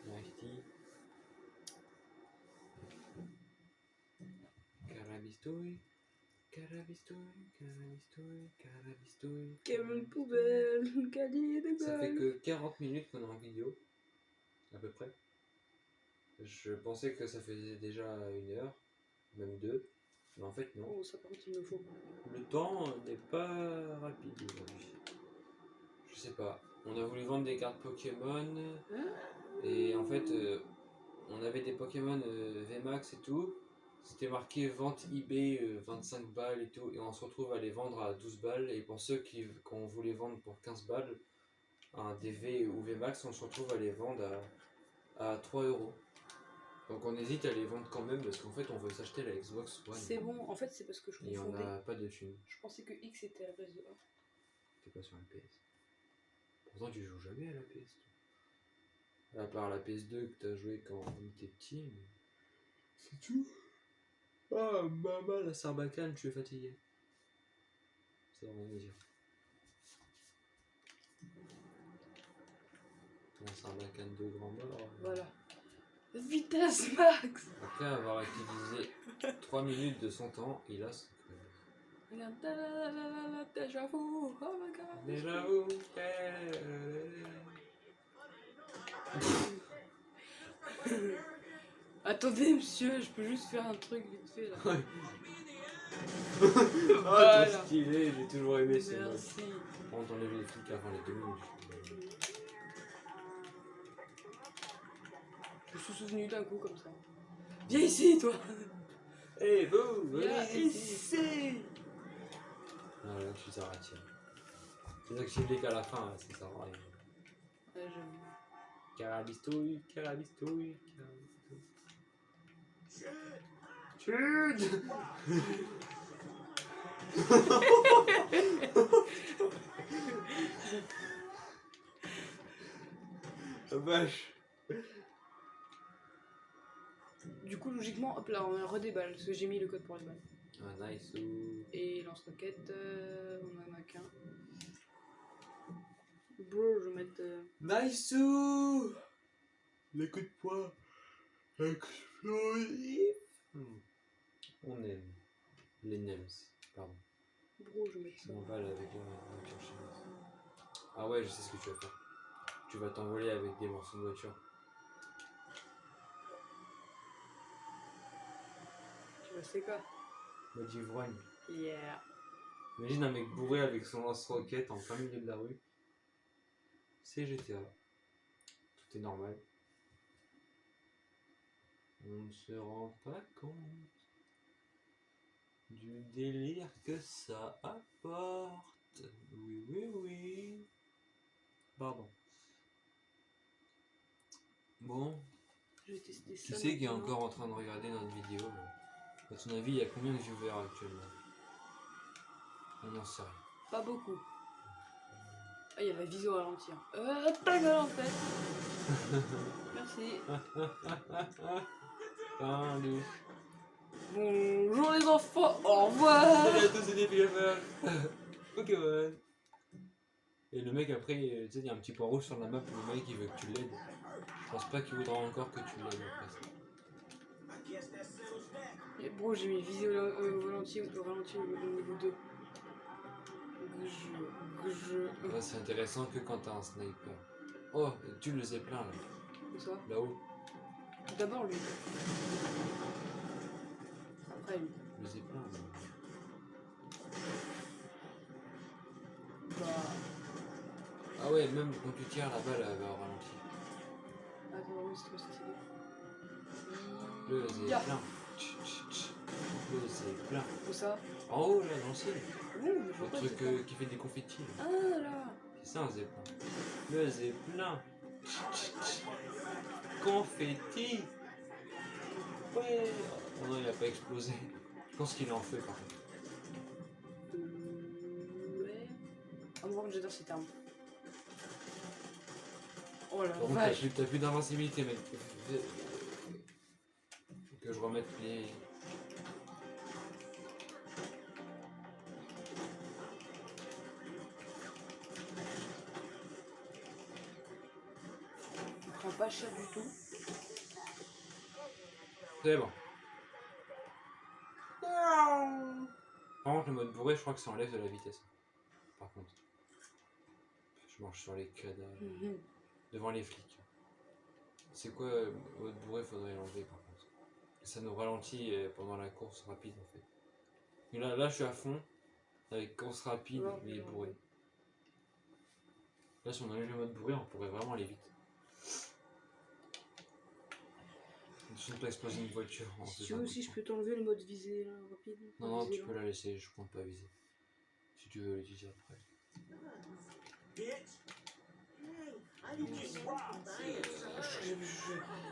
Merci. Carabistouille. Quelle poubelle, caddie de Ça fait gueule. que 40 minutes qu'on est en vidéo. À peu près. Je pensais que ça faisait déjà 1 heure. Même 2. Mais en fait, non. Oh, ça par contre il me faut. Le temps n'est pas rapide aujourd'hui. Je sais pas. On a voulu vendre des cartes Pokémon. Et en fait, on avait des Pokémon VMAX et tout. C'était marqué vente eBay 25 balles et tout. Et on se retrouve à les vendre à 12 balles. Et pour ceux qu'on voulait vendre pour 15 balles, un DV ou VMAX, on se retrouve à les vendre à 3 euros. Donc on hésite à les vendre quand même parce qu'en fait on veut s'acheter la Xbox One. C'est bon, en fait c'est parce que je Et on confondais. n'a pas de thunes. Je pensais que X était à la place de A. T'es pas sur la PS. Pourtant tu joues jamais à la PS. À part la PS2 que t'as joué quand on était petit. Mais... c'est tout. Ah maman la sarbacane, je suis fatigué. Ça va rien dire. La sarbacane de grand mort. Voilà. Vitesse max. Après avoir utilisé 3 minutes de son temps, il a ce que... Regarde, déjà vu. Oh my god. Déjà vous. Attendez monsieur, je peux juste faire un truc vite fait là. Ouais. Voilà. Trop stylé, j'ai toujours aimé ce mode. Merci. On t'enlève les flics avant les 2 minutes. Je me suis souvenu d'un coup comme ça. Viens ici toi. Eh vous, Viens ici. Voilà, je suis Zaratia. Désactiver qu'à la fin, ça sert à rien. Ouais, j'avoue. Carabistouille, carabistouille, carabistouille. Chut. La vache. Du coup, logiquement, hop là, on redéballe parce que j'ai mis le code pour les balles. Ah, nice. Ou... Et lance-roquette, on en a qu'un. Bro, je vais mettre. Nice. Les coups de poing explosifs. On aime les NEMS. Pardon. Bro, je mets Je ça. m'emballe avec la voiture chinoise. Ah ouais, je sais ce que tu vas faire. Tu vas t'envoler avec des morceaux de voiture. Tu vois, c'est quoi? Mode ivrogne. Yeah. Imagine un mec bourré avec son lance-roquette en plein milieu de la rue. C'est GTA. Tout est normal. On ne se rend pas compte du délire que ça apporte. Oui, oui, oui. Pardon. Bon, Je vais tester ça. tu sais qu'il est maintenant. encore en train de regarder notre vidéo. À ton avis, il y a combien de viewers actuellement? On n'en sait rien. Pas beaucoup. Ah, il y a la vision ralentir. Ta gueule en fait. Merci. Salut. Bonjour les enfants, au revoir. Salut à tous, c'est des filmeurs. Pokémon. Et le mec après, tu sais, il y a un petit point rouge sur la map, le mec il veut que tu l'aides. Je pense pas qu'il voudra encore que tu l'aides après ça. Et bro, j'ai mis vision au ralenti au niveau 2. Ouais, c'est intéressant que quand t'as un sniper. Oh, tu le zeppelin là. Où ça? Là-haut. D'abord lui. Après lui. Le zeppelin. Bah. Ah ouais, même quand tu tires la balle, elle va au ralenti. Attends, oui, c'est trop stylé. Le zeppelin. Le zeppelin. Où ça? En haut là, dans le ciel. Ouh, je vois Le pas. truc c'est qui fait des confettis. Là. Ah là. C'est ça un zeppelin. Le zeppelin. Confetti. Ouais. Oh non, il a pas explosé. Je pense qu'il est en feu par contre. Ouais. Ah, bon, j'adore ces termes. Oh la Par contre, vache. t'as plus d'invincibilité, mec. Faut que je remette les. Il prend pas cher du tout. C'est bon. Par contre, le mode bourré, je crois que ça enlève de la vitesse. Par contre. Je marche sur les cadavres. Devant les flics. C'est quoi, mode bourré, faudrait l'enlever par contre. Ça nous ralentit pendant la course rapide en fait. Mais là je suis à fond. Avec course rapide, Non, mais non. bourré. Là, si on enlève le mode bourré, on pourrait vraiment aller vite. Je ne pas exploser une voiture. Si tu veux aussi, je peux t'enlever le mode visée là, rapide. Non, Visée, tu peux la laisser, je compte pas viser. Si tu veux l'utiliser après.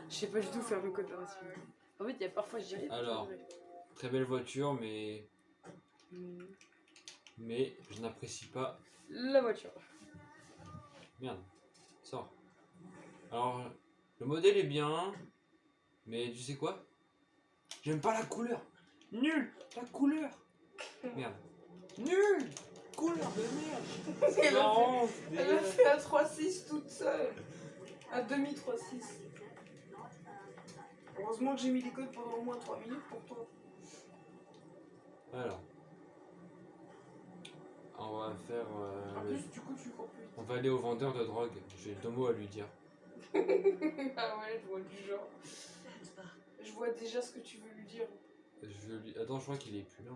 Je sais pas du tout faire le code opération. En fait, il y a parfois j'y arrive. Alors, très belle voiture, mais je n'apprécie pas. La voiture. Merde, sors. Alors, le modèle est bien, mais tu sais quoi? J'aime pas la couleur. Nul, la couleur. Merde. Nul, couleur de merde. Elle a Non, Elle a fait un 3-6 toute seule. Un demi 3-6. Heureusement que j'ai mis les codes pendant au moins 3 minutes pour toi. Alors, on va faire. En plus, du coup, tu cours plus vite. On va aller au vendeur de drogue. J'ai 2 mots à lui dire. Ah ouais, je vois du genre. Je vois déjà ce que tu veux lui dire. Attends, je crois qu'il est plus là.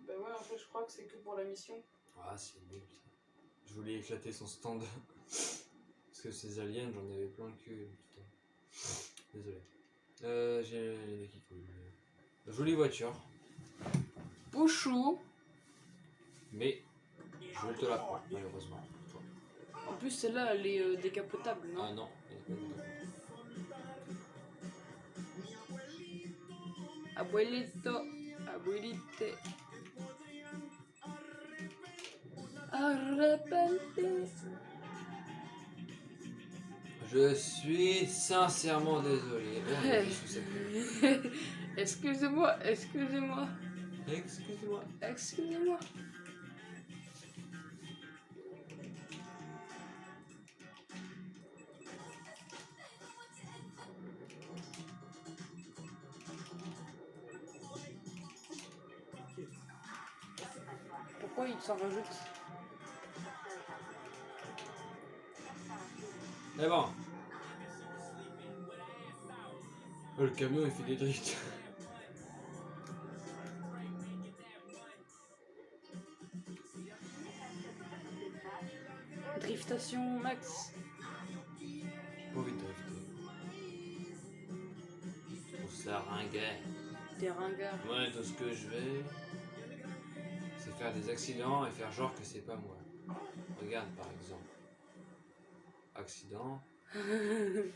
Bah ouais, en fait, je crois que c'est que pour la mission. Ah, c'est nul ça. Je voulais éclater son stand. Parce que ces aliens, j'en avais plein le cul. Putain. Désolé. J'ai les nez qui coulent. Jolie voiture. Pouchou. Mais je te la prends, malheureusement. Toi. En plus, celle-là, elle est décapotable, non? Ah non, elle est pas dedans. Abuelito, abuelite. Arrepente. Je suis sincèrement désolé. Oh, Ouais. je suis sous cette- Excusez-moi, excusez-moi, Excuse-moi. excusez-moi. points, il s'en rajoute. Mais bon. Oh, le camion il fait des drifts. Driftation max. J'ai pas envie de drifter. Je trouve ça ringard. Des ringards. Moi, tout ce que je vais, c'est faire des accidents et faire genre que c'est pas moi. Regarde par exemple. Accident. Il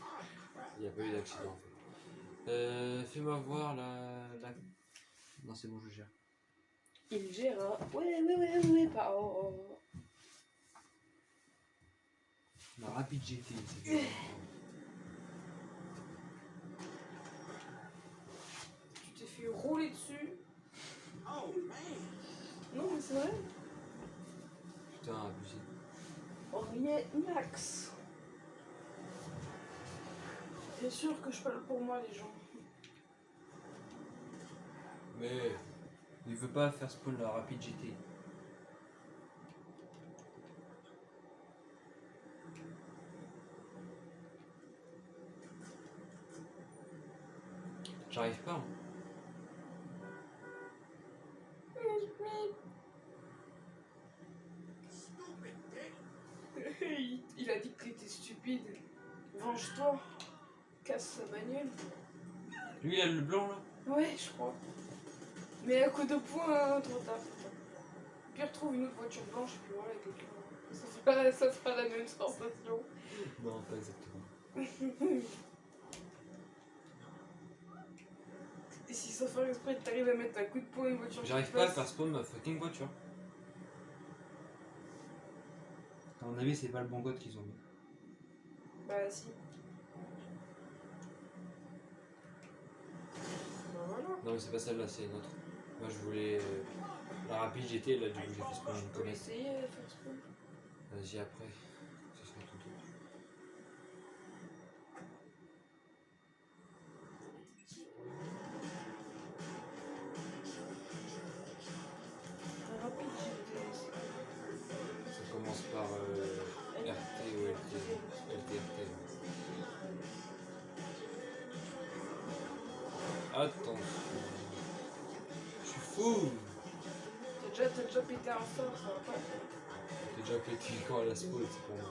n'y a pas eu d'accident en fait. Fais-moi voir la... Non, c'est bon, je gère. Il gère. Ouais, pas. Oh. La Rapid GT, c'est bien. Tu t'es fait rouler dessus. Non, mais c'est vrai. Putain, abusé. Rien max. C'est sûr que je parle pour moi, les gens. Mais il veut pas faire spawn la Rapid GT. J'arrive pas. Hein. Il a dit que t'étais stupide. Venge-toi. Casse sa bagnole. Lui, il a le blanc là. Ouais, je crois. Mais à coup de poing, trop tard. Puis retrouve une autre voiture blanche, puis voilà, quelqu'un. Ça fera la même sensation. Non, pas exactement. Et si ça fait exprès, t'arrives à mettre un coup de poing à une voiture. J'arrive pas à faire spawn ma fucking voiture. À mon avis, c'est pas le bon code qu'ils ont mis. Bah si. Bah voilà. Non, mais c'est pas celle-là, c'est une autre. Moi, je voulais la Rapid GT, là, du coup, j'ai fait spawn Je une peux comète. essayer de faire spawn. Vas-y, après. Ce sera tout autre. Rapide, Ça commence par RT ou LTRT. Attention. Je suis fou. T'as déjà pété un fort, ça va pas. J'ai déjà pété quand à la spawn, c'est pas moi.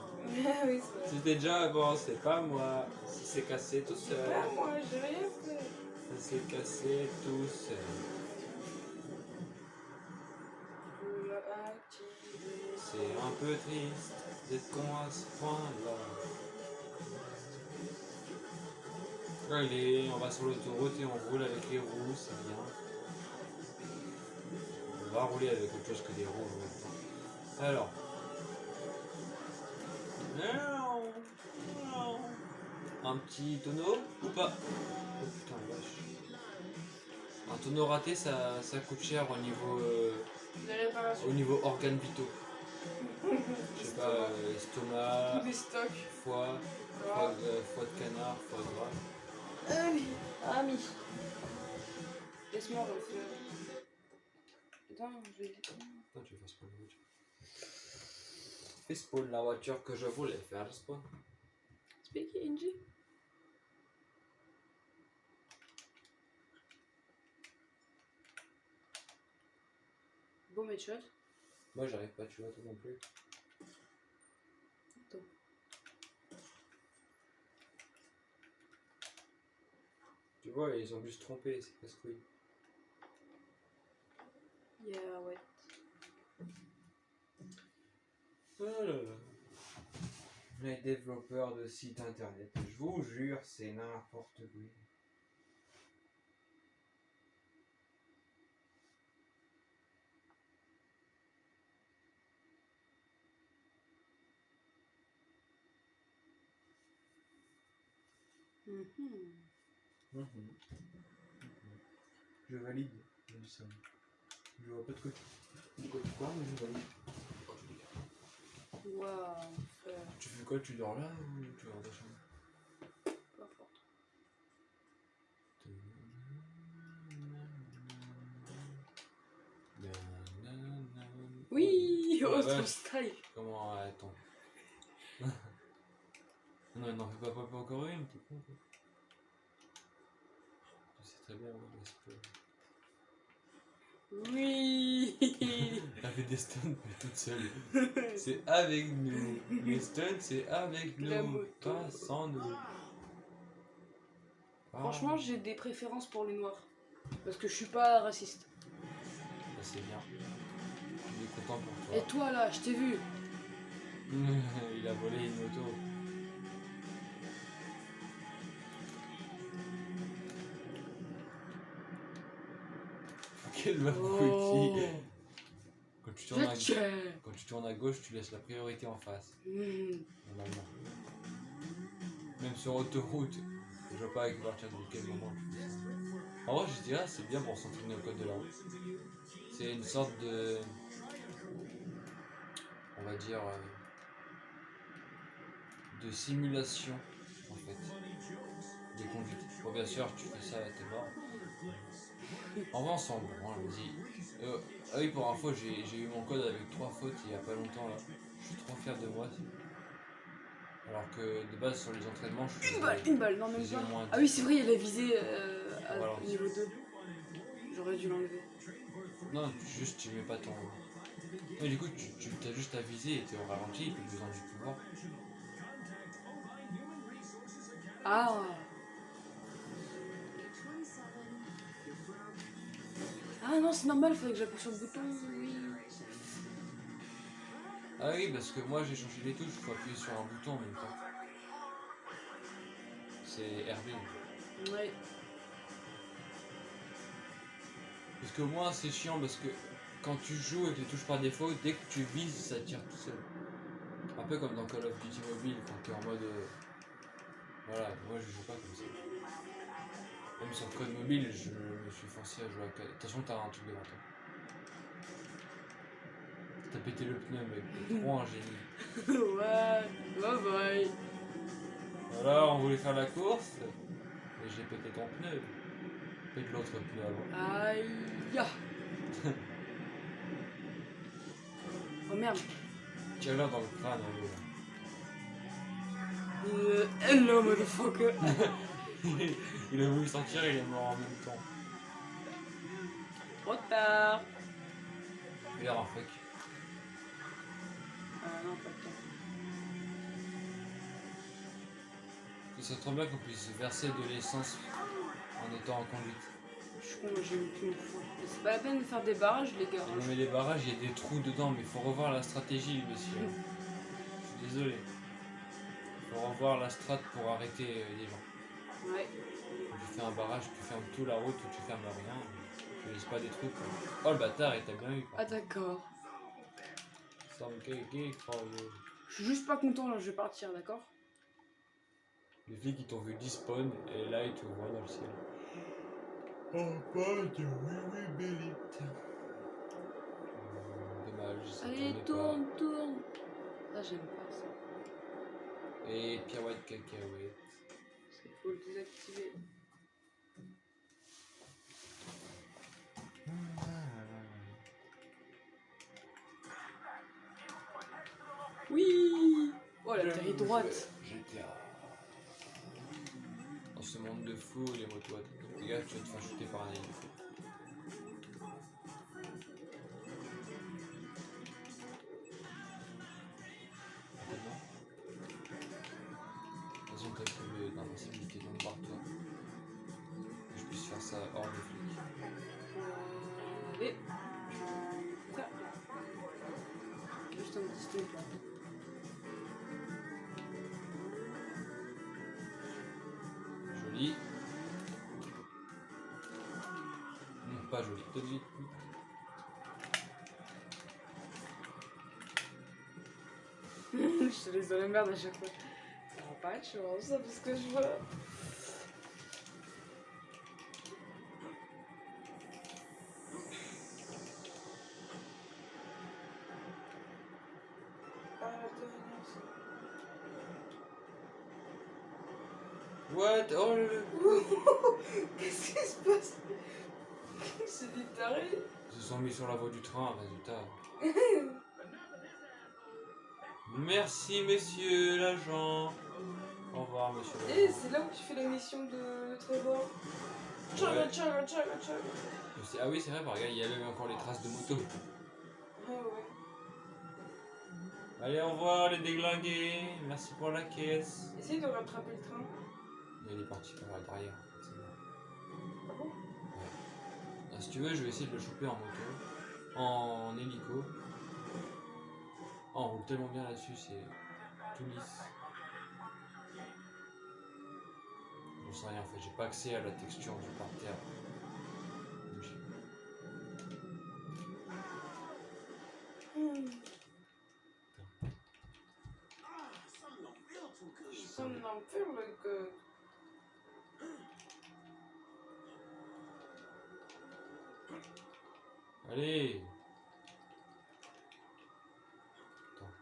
Oui, c'est vrai. C'était déjà avant, c'est pas moi. Si c'est cassé tout C'est seul. pas moi, j'ai rien fait. Ça s'est cassé tout seul. Je l'ai activé. C'est un peu triste d'être con à ce point-là. Allez, on va sur l'autoroute et on roule avec les roues, c'est bien. On va rouler avec autre chose que des roues en même temps. Alors. Un petit tonneau ou pas? Oh putain la vache. Un tonneau raté ça coûte cher Les réparations. au niveau organes vitaux. Je sais pas, estomac, Tous des stocks. foie, foie de canard, foie gras. Ami. Laisse-moi refaire. Putain, je vais. Putain, tu veux faire spawn la voiture. Fais spawn la voiture que je voulais faire spawn. Speaky, Inji. Bon headshot. Moi j'arrive pas, tu vois, toi non plus. Attends. Tu vois, ils ont dû se tromper, c'est casse-couille. Yeah, ouais. Oh là là. Les développeurs de sites internet, je vous jure, c'est n'importe quoi. Je valide. Je vois pas de quoi tu parles, mais je valide. Waouh, frère. Tu fais quoi? Tu dors là ou tu vas dans ta chambre? Peu importe. Oui. Ouais. ton style. Comment attends. Non, non, fais pas encore une, t'es con quoi. Tu sais très bien, on laisse pas. Oui. Elle fait des stunts mais toute seule. C'est avec nous. Les stunts c'est avec La nous, moto. pas sans nous. Ah, Franchement, j'ai des préférences pour les noirs. Parce que je suis pas raciste. bah, c'est bien. Il est content pour Et toi. toi là, je t'ai vu. Il a volé une moto. Quel bafouille. Oh. Quand tu tournes à... Je tiens. Quand tu tournes à gauche, tu laisses la priorité en face. Normalement. Même sur autoroute. Je vois pas à partir de quel moment tu fais ça. En vrai, je dirais c'est bien pour s'entraîner au code de la route. C'est une sorte de... On va dire... de simulation, en fait. Des conduites. Bon, bien sûr, tu fais ça, t'es mort. En vrai, on s'en branle, vas-y. Ah oui, pour info, j'ai eu mon code avec 3 fautes il y a pas longtemps, là. Je suis trop fier de moi. Alors que de base sur les entraînements, je faisais... Une balle, non même faisais pas. au moins Ah oui, c'est vrai, il a visé Voilà. au niveau 2. J'aurais dû l'enlever. Non, juste tu mets pas ton... Et du coup, tu as juste à viser et t'es au ralenti et puis besoin du pouvoir. Ah. Ah non, c'est normal, il fallait que j'appuie sur le bouton, oui. Ah oui, parce que moi j'ai changé les touches, il faut appuyer sur un bouton en même temps. C'est RB. Ouais. Parce que moi c'est chiant parce que quand tu joues avec les touches par défaut, dès que tu vises, ça tire tout seul. Un peu comme dans Call of Duty Mobile, quand tu es en mode... Voilà, moi je joue pas comme ça. Même sur Code Mobile, je me suis forcé à jouer à... Attention, t'as un truc devant toi. T'as pété le pneu, mec. T'es trop un génie. Ouais, bye bye. Voilà, on voulait faire la course, et j'ai pété ton pneu. Pète l'autre pneu avant. Aïe. Oh merde. Tire-la dans le crâne, Hello, motherfucker. Il a voulu s'en tirer, il est mort en même temps. Trop tard. Regarde, en fait. Non, pas de temps. Ce serait trop bien qu'on puisse verser de l'essence en étant en conduite. Je suis con, j'ai mis plus une fois. Mais c'est pas la peine de faire des barrages, les gars. Non mais les barrages, il y a des trous dedans, mais il faut revoir la stratégie, monsieur. Je suis désolé. Il faut revoir la strat pour arrêter les gens. Ouais. Tu fais un barrage, tu fermes tout la route ou tu fermes rien. Tu laisses pas des trucs. Oh le bâtard, il t'a bien eu. Ah d'accord. Je suis juste pas content là, je vais partir, d'accord? Les flics ils t'ont vu despawn et là ils te voient dans le ciel. Oh pas de oui bélite. Dommage, ça Allez, tournait pas. tourne. Ça, j'aime pas ça. Et pirouette cacahuète. Il faut le désactiver. Oui. Oh, la taille droite. GTA. Dans ce monde de fou, les motos. Les gars, tu vas te faire shooter par un hélico. Vas-y, on t'a trouvé d'invincibilité, donc barre-toi. Que je puisse faire ça hors des flics. Allez. Ça. Juste un petit stop là. Joli. Non, pas joli. Tout de suite. Je te laisse dans la merde à chaque fois. Ça va pas être chance, ça, parce que je vois. What? Oh le... Qu'est-ce qui se passe? C'est des tarés. Ils se sont mis sur la voie du train, résultat. Merci, messieurs l'agent. Au revoir, monsieur Et l'agent. c'est là où tu fais la mission de Trevor. Ouais. Tchaga. Ah oui, c'est vrai, regarde, il y a même encore les traces de moto. Ah ouais. Allez, au revoir, les déglingués. Merci pour la caisse. Essaye de rattraper le train. Il est parti par derrière. C'est bon. Ah bon? Ah, si tu veux, je vais essayer de le choper en moto. En hélico. Oh, on roule tellement bien là-dessus, c'est tout lisse. Je sais rien en fait, j'ai pas accès à la texture du parterre. Somnambule. Allez. Attends.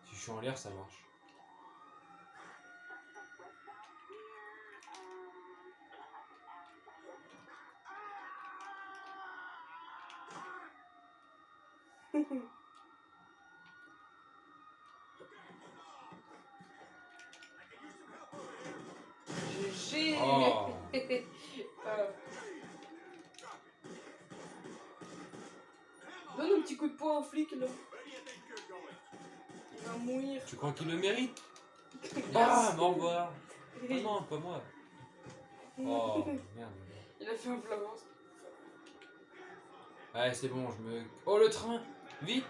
Si je suis en l'air, ça marche. GG. Oh. Donne un petit coup de poing au flic là. Il va mourir. Tu crois qu'il le mérite? Yes. Bam, au revoir. Ah non, pas moi. Oh, merde. Il a fait un flamand. Ouais, c'est bon, je me... Oh, le train. Vite.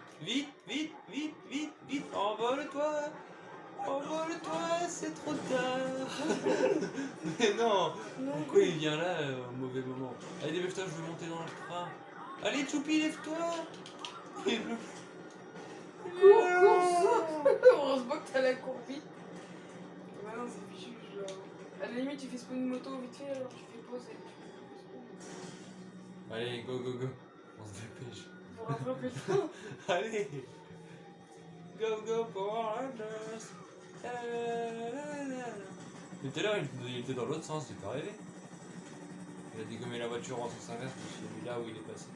Envole-toi. C'est trop tard. Mais non. Pourquoi il vient là au mauvais moment? Allez, dépêche-toi, je veux monter dans le train. Allez, Choupi, lève-toi. Cours. Heureusement que t'as la courbite. Ouais, non, c'est fichu, genre. À la limite, tu fais spawn une moto vite fait, alors tu fais pause et tu spawn. Allez, go. On se dépêche. Pour rattraper le train. Allez. Go, Power Rangers. Mais tout à l'heure, il était dans l'autre sens, j'ai pas rêvé. Il a dégommé la voiture en sens inverse, je suis là où il est passé.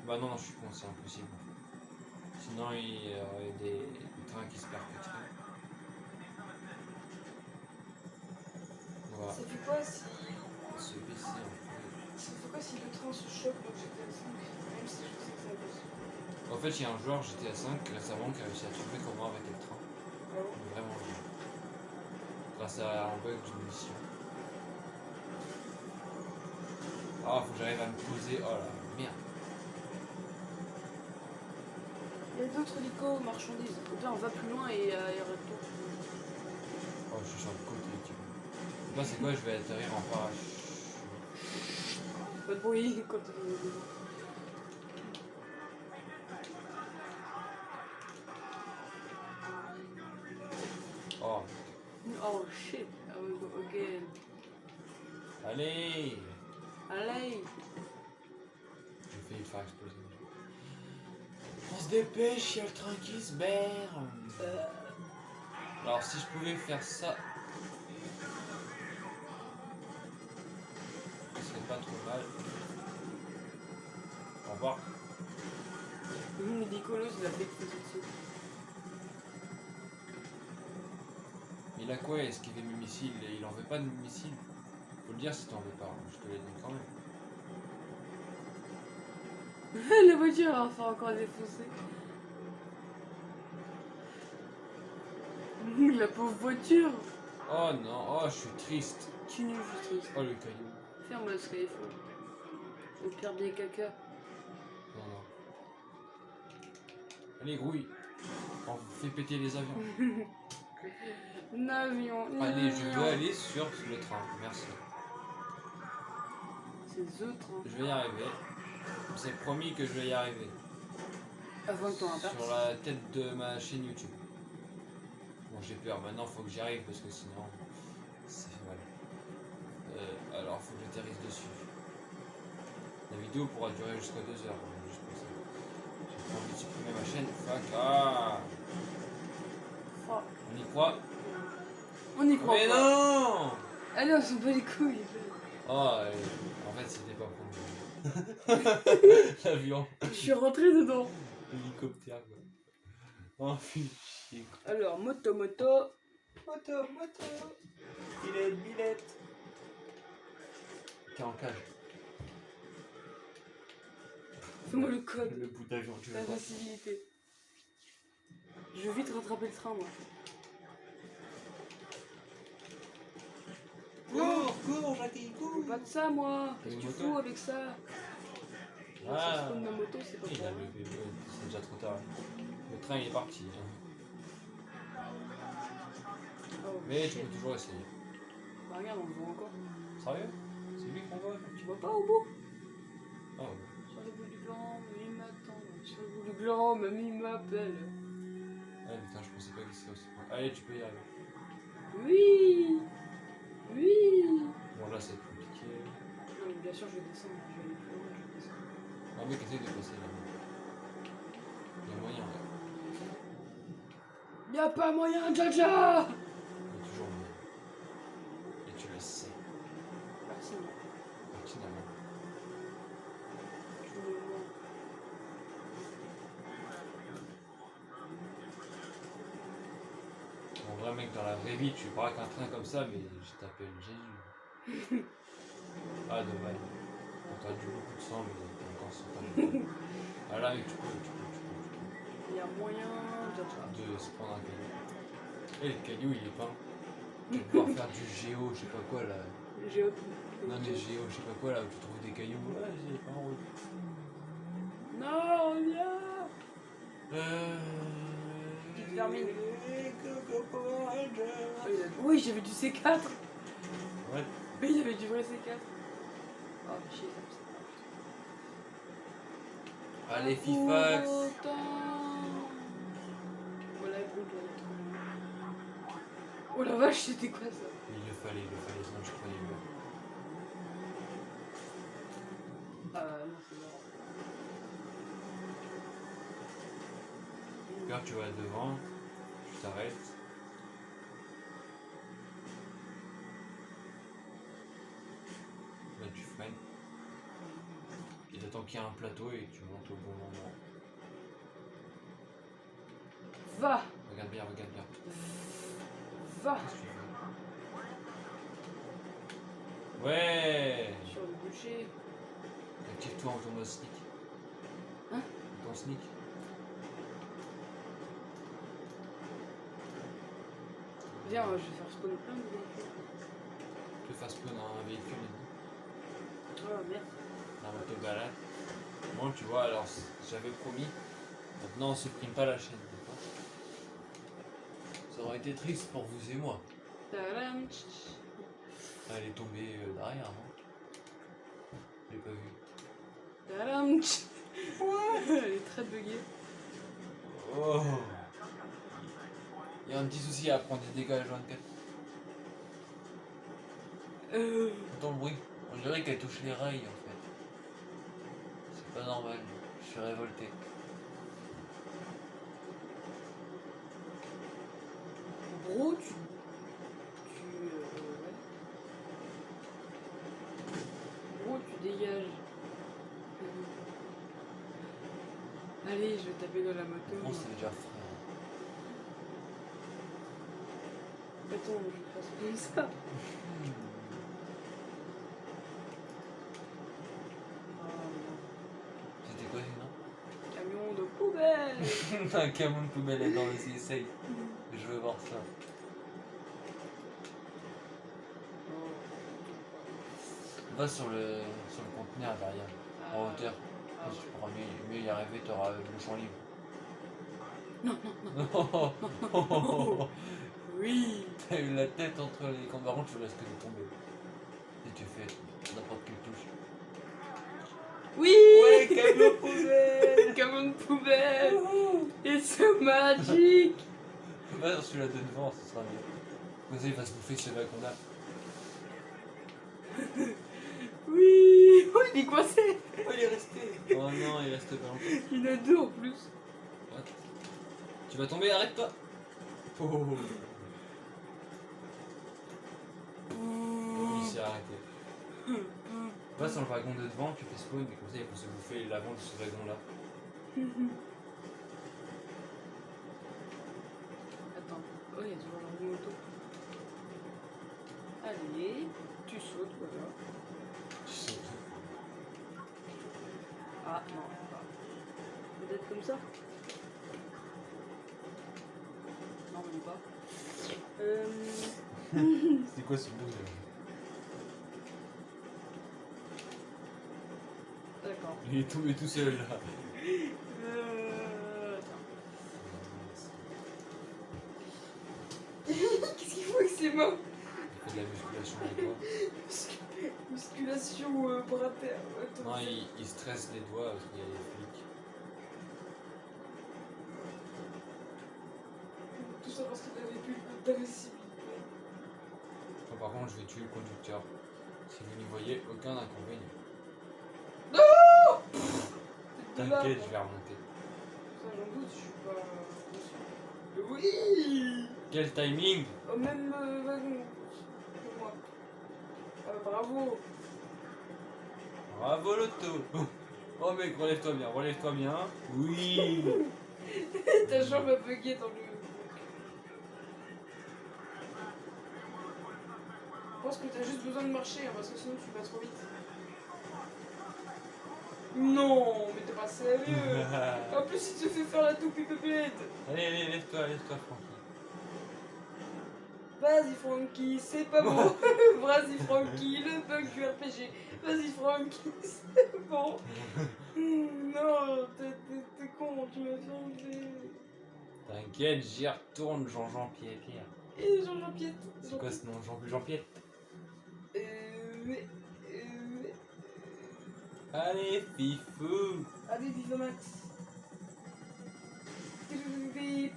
Bah non, je suis con, c'est impossible. Sinon, il y aurait des trains qui se percuteraient. Voilà, Ça fait quoi si. se baisser un peu. Ça fait quoi si le train se choque dans GTA 5? Même si je sais que ça passe. En fait, il y a un joueur GTA 5 récemment qui a réussi à trouver comment arrêter le train. Ah bon? Vraiment bien. Grâce à un bug d'une mission. Ah, faut que j'arrive à me poser. Oh là, merde. Il y a d'autres hélicos marchandises. Là, on va plus loin et arrête-toi. Oh, je suis sur le côté, tu vois. Là, c'est quoi? Je vais atterrir en parachute. Pas de bruit quand on est devant. Oh, Oh shit, I will go again. allez! Allez! J'ai failli le faire exploser. On se dépêche, il y a le train qui se berre. Alors, si je pouvais faire ça, ce serait pas trop mal. Au revoir. Nicolas, il a fait exploser dessus. Il a quoi? Est-ce qu'il veut mes missiles? Il en veut pas de missiles. Faut le dire si t'en veux pas, je te les donne quand même. La voiture va faire encore défoncer. La pauvre voiture. Oh non, oh je suis triste. Tu nul, je suis triste. Oh le caillou. Ferme le Skyfall. Au pire des caca. Non. Allez, grouille. On fait péter les avions. N'avion. Allez, je veux aller sur le train. Merci. C'est The Train. Je vais y arriver. C'est promis que je vais y arriver. Avant le temps à Sur la tête de ma chaîne YouTube. Bon, j'ai peur. Maintenant, faut que j'y arrive parce que sinon, ça fait mal. Alors, faut que j'atterrisse dessus. La vidéo pourra durer jusqu'à 2 heures. Juste pour ça. J'ai pas envie de supprimer ma chaîne. Fuck. Ah. On y croit? On y croit Mais pas. non! Allez, on s'en bat les couilles. Oh, en fait, c'était pas pour moi. L'avion. Je suis rentré dedans. L'hélicoptère, quoi. Oh, fais chier. Alors, moto. Moto. Billette. T'es en cage. Fais-moi le code. Le bout d'avion, tu veux La pas? facilité. Je vais vite rattraper le train, moi. Cours, Jackie, Je veux pas de ça, moi. Qu'est-ce que tu Une fous moto avec ça? Ah. Ça se de ma moto, c'est pas Il pour a moi. levé, c'est déjà trop tard. Le train il est parti. Hein. Oh, Mais tu shit. peux toujours essayer. Bah, regarde, on le voit encore. Sérieux? C'est lui qu'on voit? Tu vois pas au bout? Oh, Sur le bout du gland, mamie m'attend. Sur le bout du gland, mamie m'appelle. ah putain, je pensais pas qu'il serait aussi loin. Allez, tu peux y arriver. Oui. Bon, là, c'est compliqué. Non, mais bien sûr, je vais descendre. Je vais aller plus loin, je vais descendre. Un mec essaye de passer là. Il y a moyen, là. Y'a pas moyen, Jaja! Il y a toujours moyen. Et tu le sais, Merci. pertinemment. Tu me vois. En vrai, mec, dans la vraie vie, tu braques un train comme ça, mais je t'appelle Jésus. Ah, dommage. T'as dû beaucoup de sang, mais t'es encore sans temps. Ah là, mec, tu peux. Y'a moyen, Jaja. De se prendre un caillou. Et le caillou il est peint. Tu vas pouvoir faire du géo, je sais pas quoi là. J'ai Non mais géo, je sais pas quoi là où tu trouves des cailloux. Ouais, j'ai pas en route. Non, reviens! Petite vermine. Oui, j'avais du C4. Ouais. Oui, il y avait du vrai C4. Oh, chier, ça me sépare. Allez, Fifax. Voilà, écoute, oh la vache, c'était quoi ça? Il le fallait, sinon je prenais le mur. Ah non, c'est marrant. Regarde, tu vas devant, tu t'arrêtes. Là tu freines. Et t'attends qu'il y ait un plateau et tu montes au bon moment. Va! Regarde bien. Va! Qu'est-ce que tu fais? Ouais! Sur le boucher. Active-toi en ton mode sneak. Hein? Ton sneak. Viens, je vais faire spawner plein de véhicules. Tu veux faire spawn un véhicule ennemi. Oh merde. La moto balade. Bon, tu vois, alors j'avais promis. Maintenant, on supprime pas la chaîne, d'accord? Ça aurait été triste pour vous et moi. Tadam. Elle est tombée derrière, non? Je l'ai pas vu. Tadam. Elle est très buggée. Oh! Il y a un petit souci à prendre des dégâts à 24. Entends le bruit? On dirait qu'elle touche les rails en fait. C'est pas normal, je suis révolté. Bro, ouais. Bro, tu dégages. Allez, je vais taper dans la moto. Bon, c'est déjà frais. Attends, je vais faire comme ça. C'était quoi sinon? Camion de poubelle. Un camion de poubelle est dans le CSI. Je veux voir ça. Va sur le conteneur derrière, en hauteur. Ah, Si tu pourras mieux y arriver, tu auras le champ libre. non. Oui. T'as eu la tête entre les cambarons, tu risques de tomber. Et tu fais n'importe quelle touche. Oui. Ouais, camion poubelle. Camion de poubelle. It's so magic. Va sur celui-là de devant, ce sera mieux. Comme ça, il va se bouffer celui-là qu'on a. Oui. Oh, il est coincé. Oh, il est resté. Oh non, il reste pas longtemps. Il y en a deux en plus. What? Tu vas tomber, arrête-toi. Oh. Il s'est arrêté. Va sur le wagon de devant, tu fais spawn, et comme ça, il faut se bouffer l'avant de ce wagon-là. Allez, tu sautes, voilà. Tu sais. Ah, non, pas. Peut-être comme ça. Non, même pas. C'est quoi ce bruit là? D'accord. Il est tombé tout seul là. Attends. Qu'est-ce qu'il faut que c'est mort? Il fait de la musculation les doigts. Musculation bras terre. Attends. Non, il stresse les doigts parce qu'il y a les flics. Tout ça parce qu'il avait plus d'agressivité. Moi, par contre, je vais tuer le conducteur. Si vous n'y voyez aucun inconvénient. T'inquiète, je vais remonter. Ça, j'en doute, je suis pas conscient. Oui. Quel timing! Au même wagon que moi. Bravo. Bravo l'auto! Oh mec, relève-toi bien, relève-toi bien. Oui! Ta jambe a bugué dans le... Je pense que t'as juste besoin de marcher, hein, parce que sinon tu vas trop vite. Non, mais t'es pas sérieux. En plus, il te fait faire la toupie pépette. Allez, allez, lève-toi, lève-toi, Francky. Vas-y, Francky, c'est pas bon. Vas-y, Francky, le bug du RPG. Vas-y, Francky, c'est bon. Non, t'es con, tu m'as fait enlever. T'inquiète, j'y retourne, Jean-Jean Pierre. Et Jean-Jean Piette. C'est quoi ce nom? Jean-Pierre? Mais... Allez, fifou! Allez, vive Max. Bip.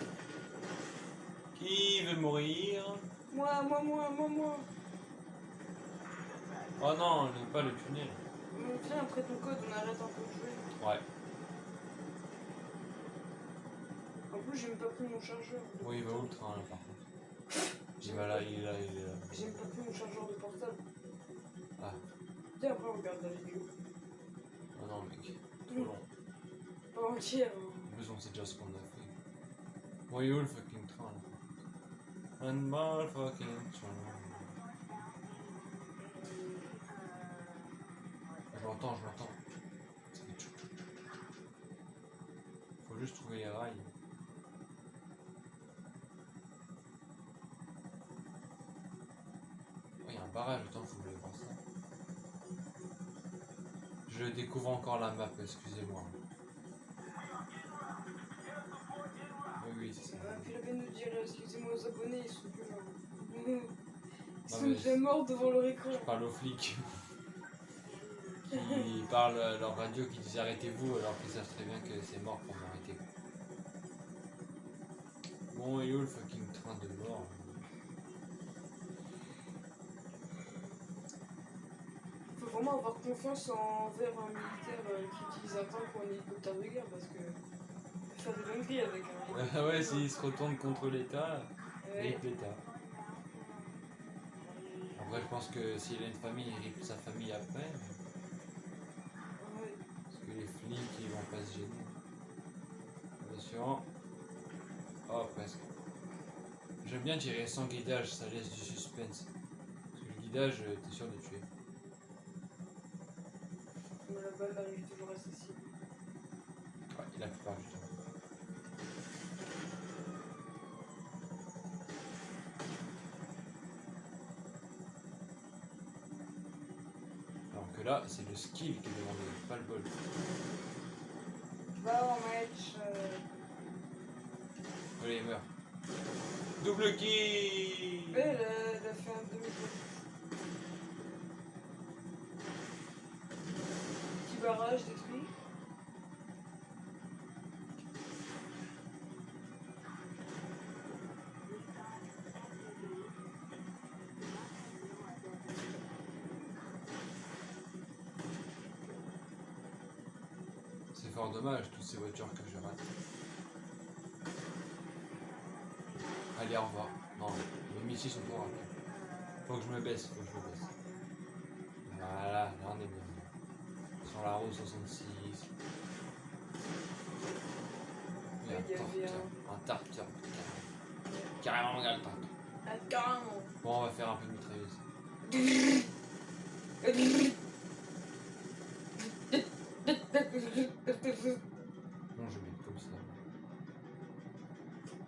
Qui veut mourir? Moi. Oh non, pas le tunnel. Viens, après ton code, on arrête un peu de jouer. Ouais. En plus, j'ai même pas pris mon chargeur. Oui, il va où le train là par contre? Il va là, il est là, il est là. J'ai même pas pris mon chargeur de portable. Ah. Tiens, après, on regarde la vidéo. Oh non, mec. Trop long. Pas entière. En plus, on sait déjà ce qu'on a fait. Bon, il est où le fucking train là? Un ball fucking train. Je l'entends. Ça fait tchou tchou tchou. Faut juste trouver les rails. Oh, il y a un barrage, attends, faut que je voir ça. Je découvre encore la map, excusez-moi. Oui, c'est ça. Puis la peine de dire excusez-moi aux abonnés, ils sont plus là. Ils Non, sont mais déjà morts devant leur écran. Je parle aux flics qui parlent à leur radio qui disent arrêtez-vous alors qu'ils savent très bien que c'est mort pour m'arrêter. Bon, et où le fucking train de mort? Faut vraiment avoir confiance envers un militaire qui utilise un tank ou un hélicoptère de guerre parce que faire des dingueries avec un hélicoptère. Ouais, s'il se retourne contre l'État, il Ouais. ripe l'État. Après, je pense que s'il a une famille, il ripe sa famille après. Ouais. Parce que les flics, ils vont pas se gêner. Attention. Oh, presque. J'aime bien tirer sans guidage, ça laisse du suspense. Parce que le guidage, t'es sûr de tuer. Mais la balle arrive toujours assez cible. Ouais, il a la plupart du temps. Alors que là, c'est le skill qui est demandé, pas le bol. Bon match. Allez, meurt. Double kill! Elle a fait un demi-tour. Petit barrage détruit. C'est fort dommage, toutes ces voitures que je rate. Allez, au revoir. Non, les missiles sont trop rapides. Faut que je me baisse, Voilà, là on est bien. Sur la route 66. Il y a Il y avait un tarpteur. Carrément, regarde le tarpteur. Un carrément. Bon, on va faire un peu de mitrailleuse. Non, je vais mettre comme ça.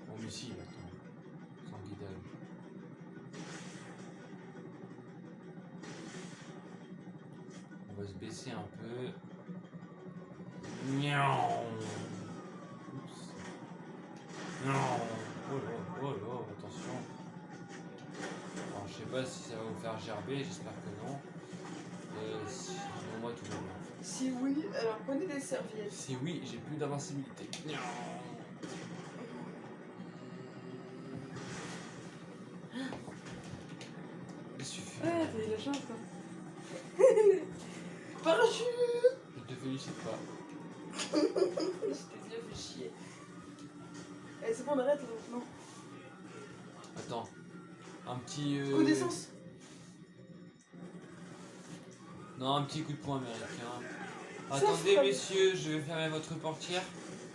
Oh, mais si, attends. Sans guidage. On va se baisser un peu. Miaou. Oups. Non. Oh là, attention. Alors, je sais pas si ça va vous faire gerber, j'espère que non. Sinon, moi tout va bien. Si oui, alors prenez des serviettes. Si oui, j'ai plus d'invincibilité. Il suffit. Ah, t'as eu la chance, toi. Parachute. Je te félicite pas. Je t'ai bien fait chier. Eh, c'est bon, on arrête là, non. Attends. Un petit. Coup d'essence. Non, un petit coup de poing américain. Ça Attendez, fera- messieurs, je vais fermer votre portière.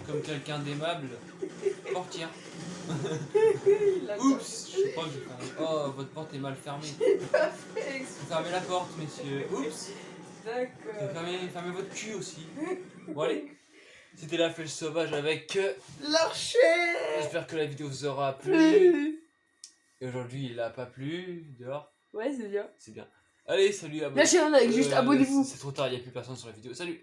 Comme quelqu'un d'aimable. Portière. Il l'a Oups, je sais pas que j'ai fermé. Oh, votre porte est mal fermée. pas fait exprès. Faut fermer la porte, messieurs. Oups. D'accord. Fermez votre cul aussi. Bon, allez. C'était la flèche sauvage avec. L'archer. J'espère que la vidéo vous aura plu. Et aujourd'hui, il a pas plu. Dehors. Ouais, c'est bien. C'est bien. Allez, salut, abonnez-vous. Lâchez un like, juste abonnez-vous. C'est trop tard, il n'y a plus personne sur la vidéo. Salut.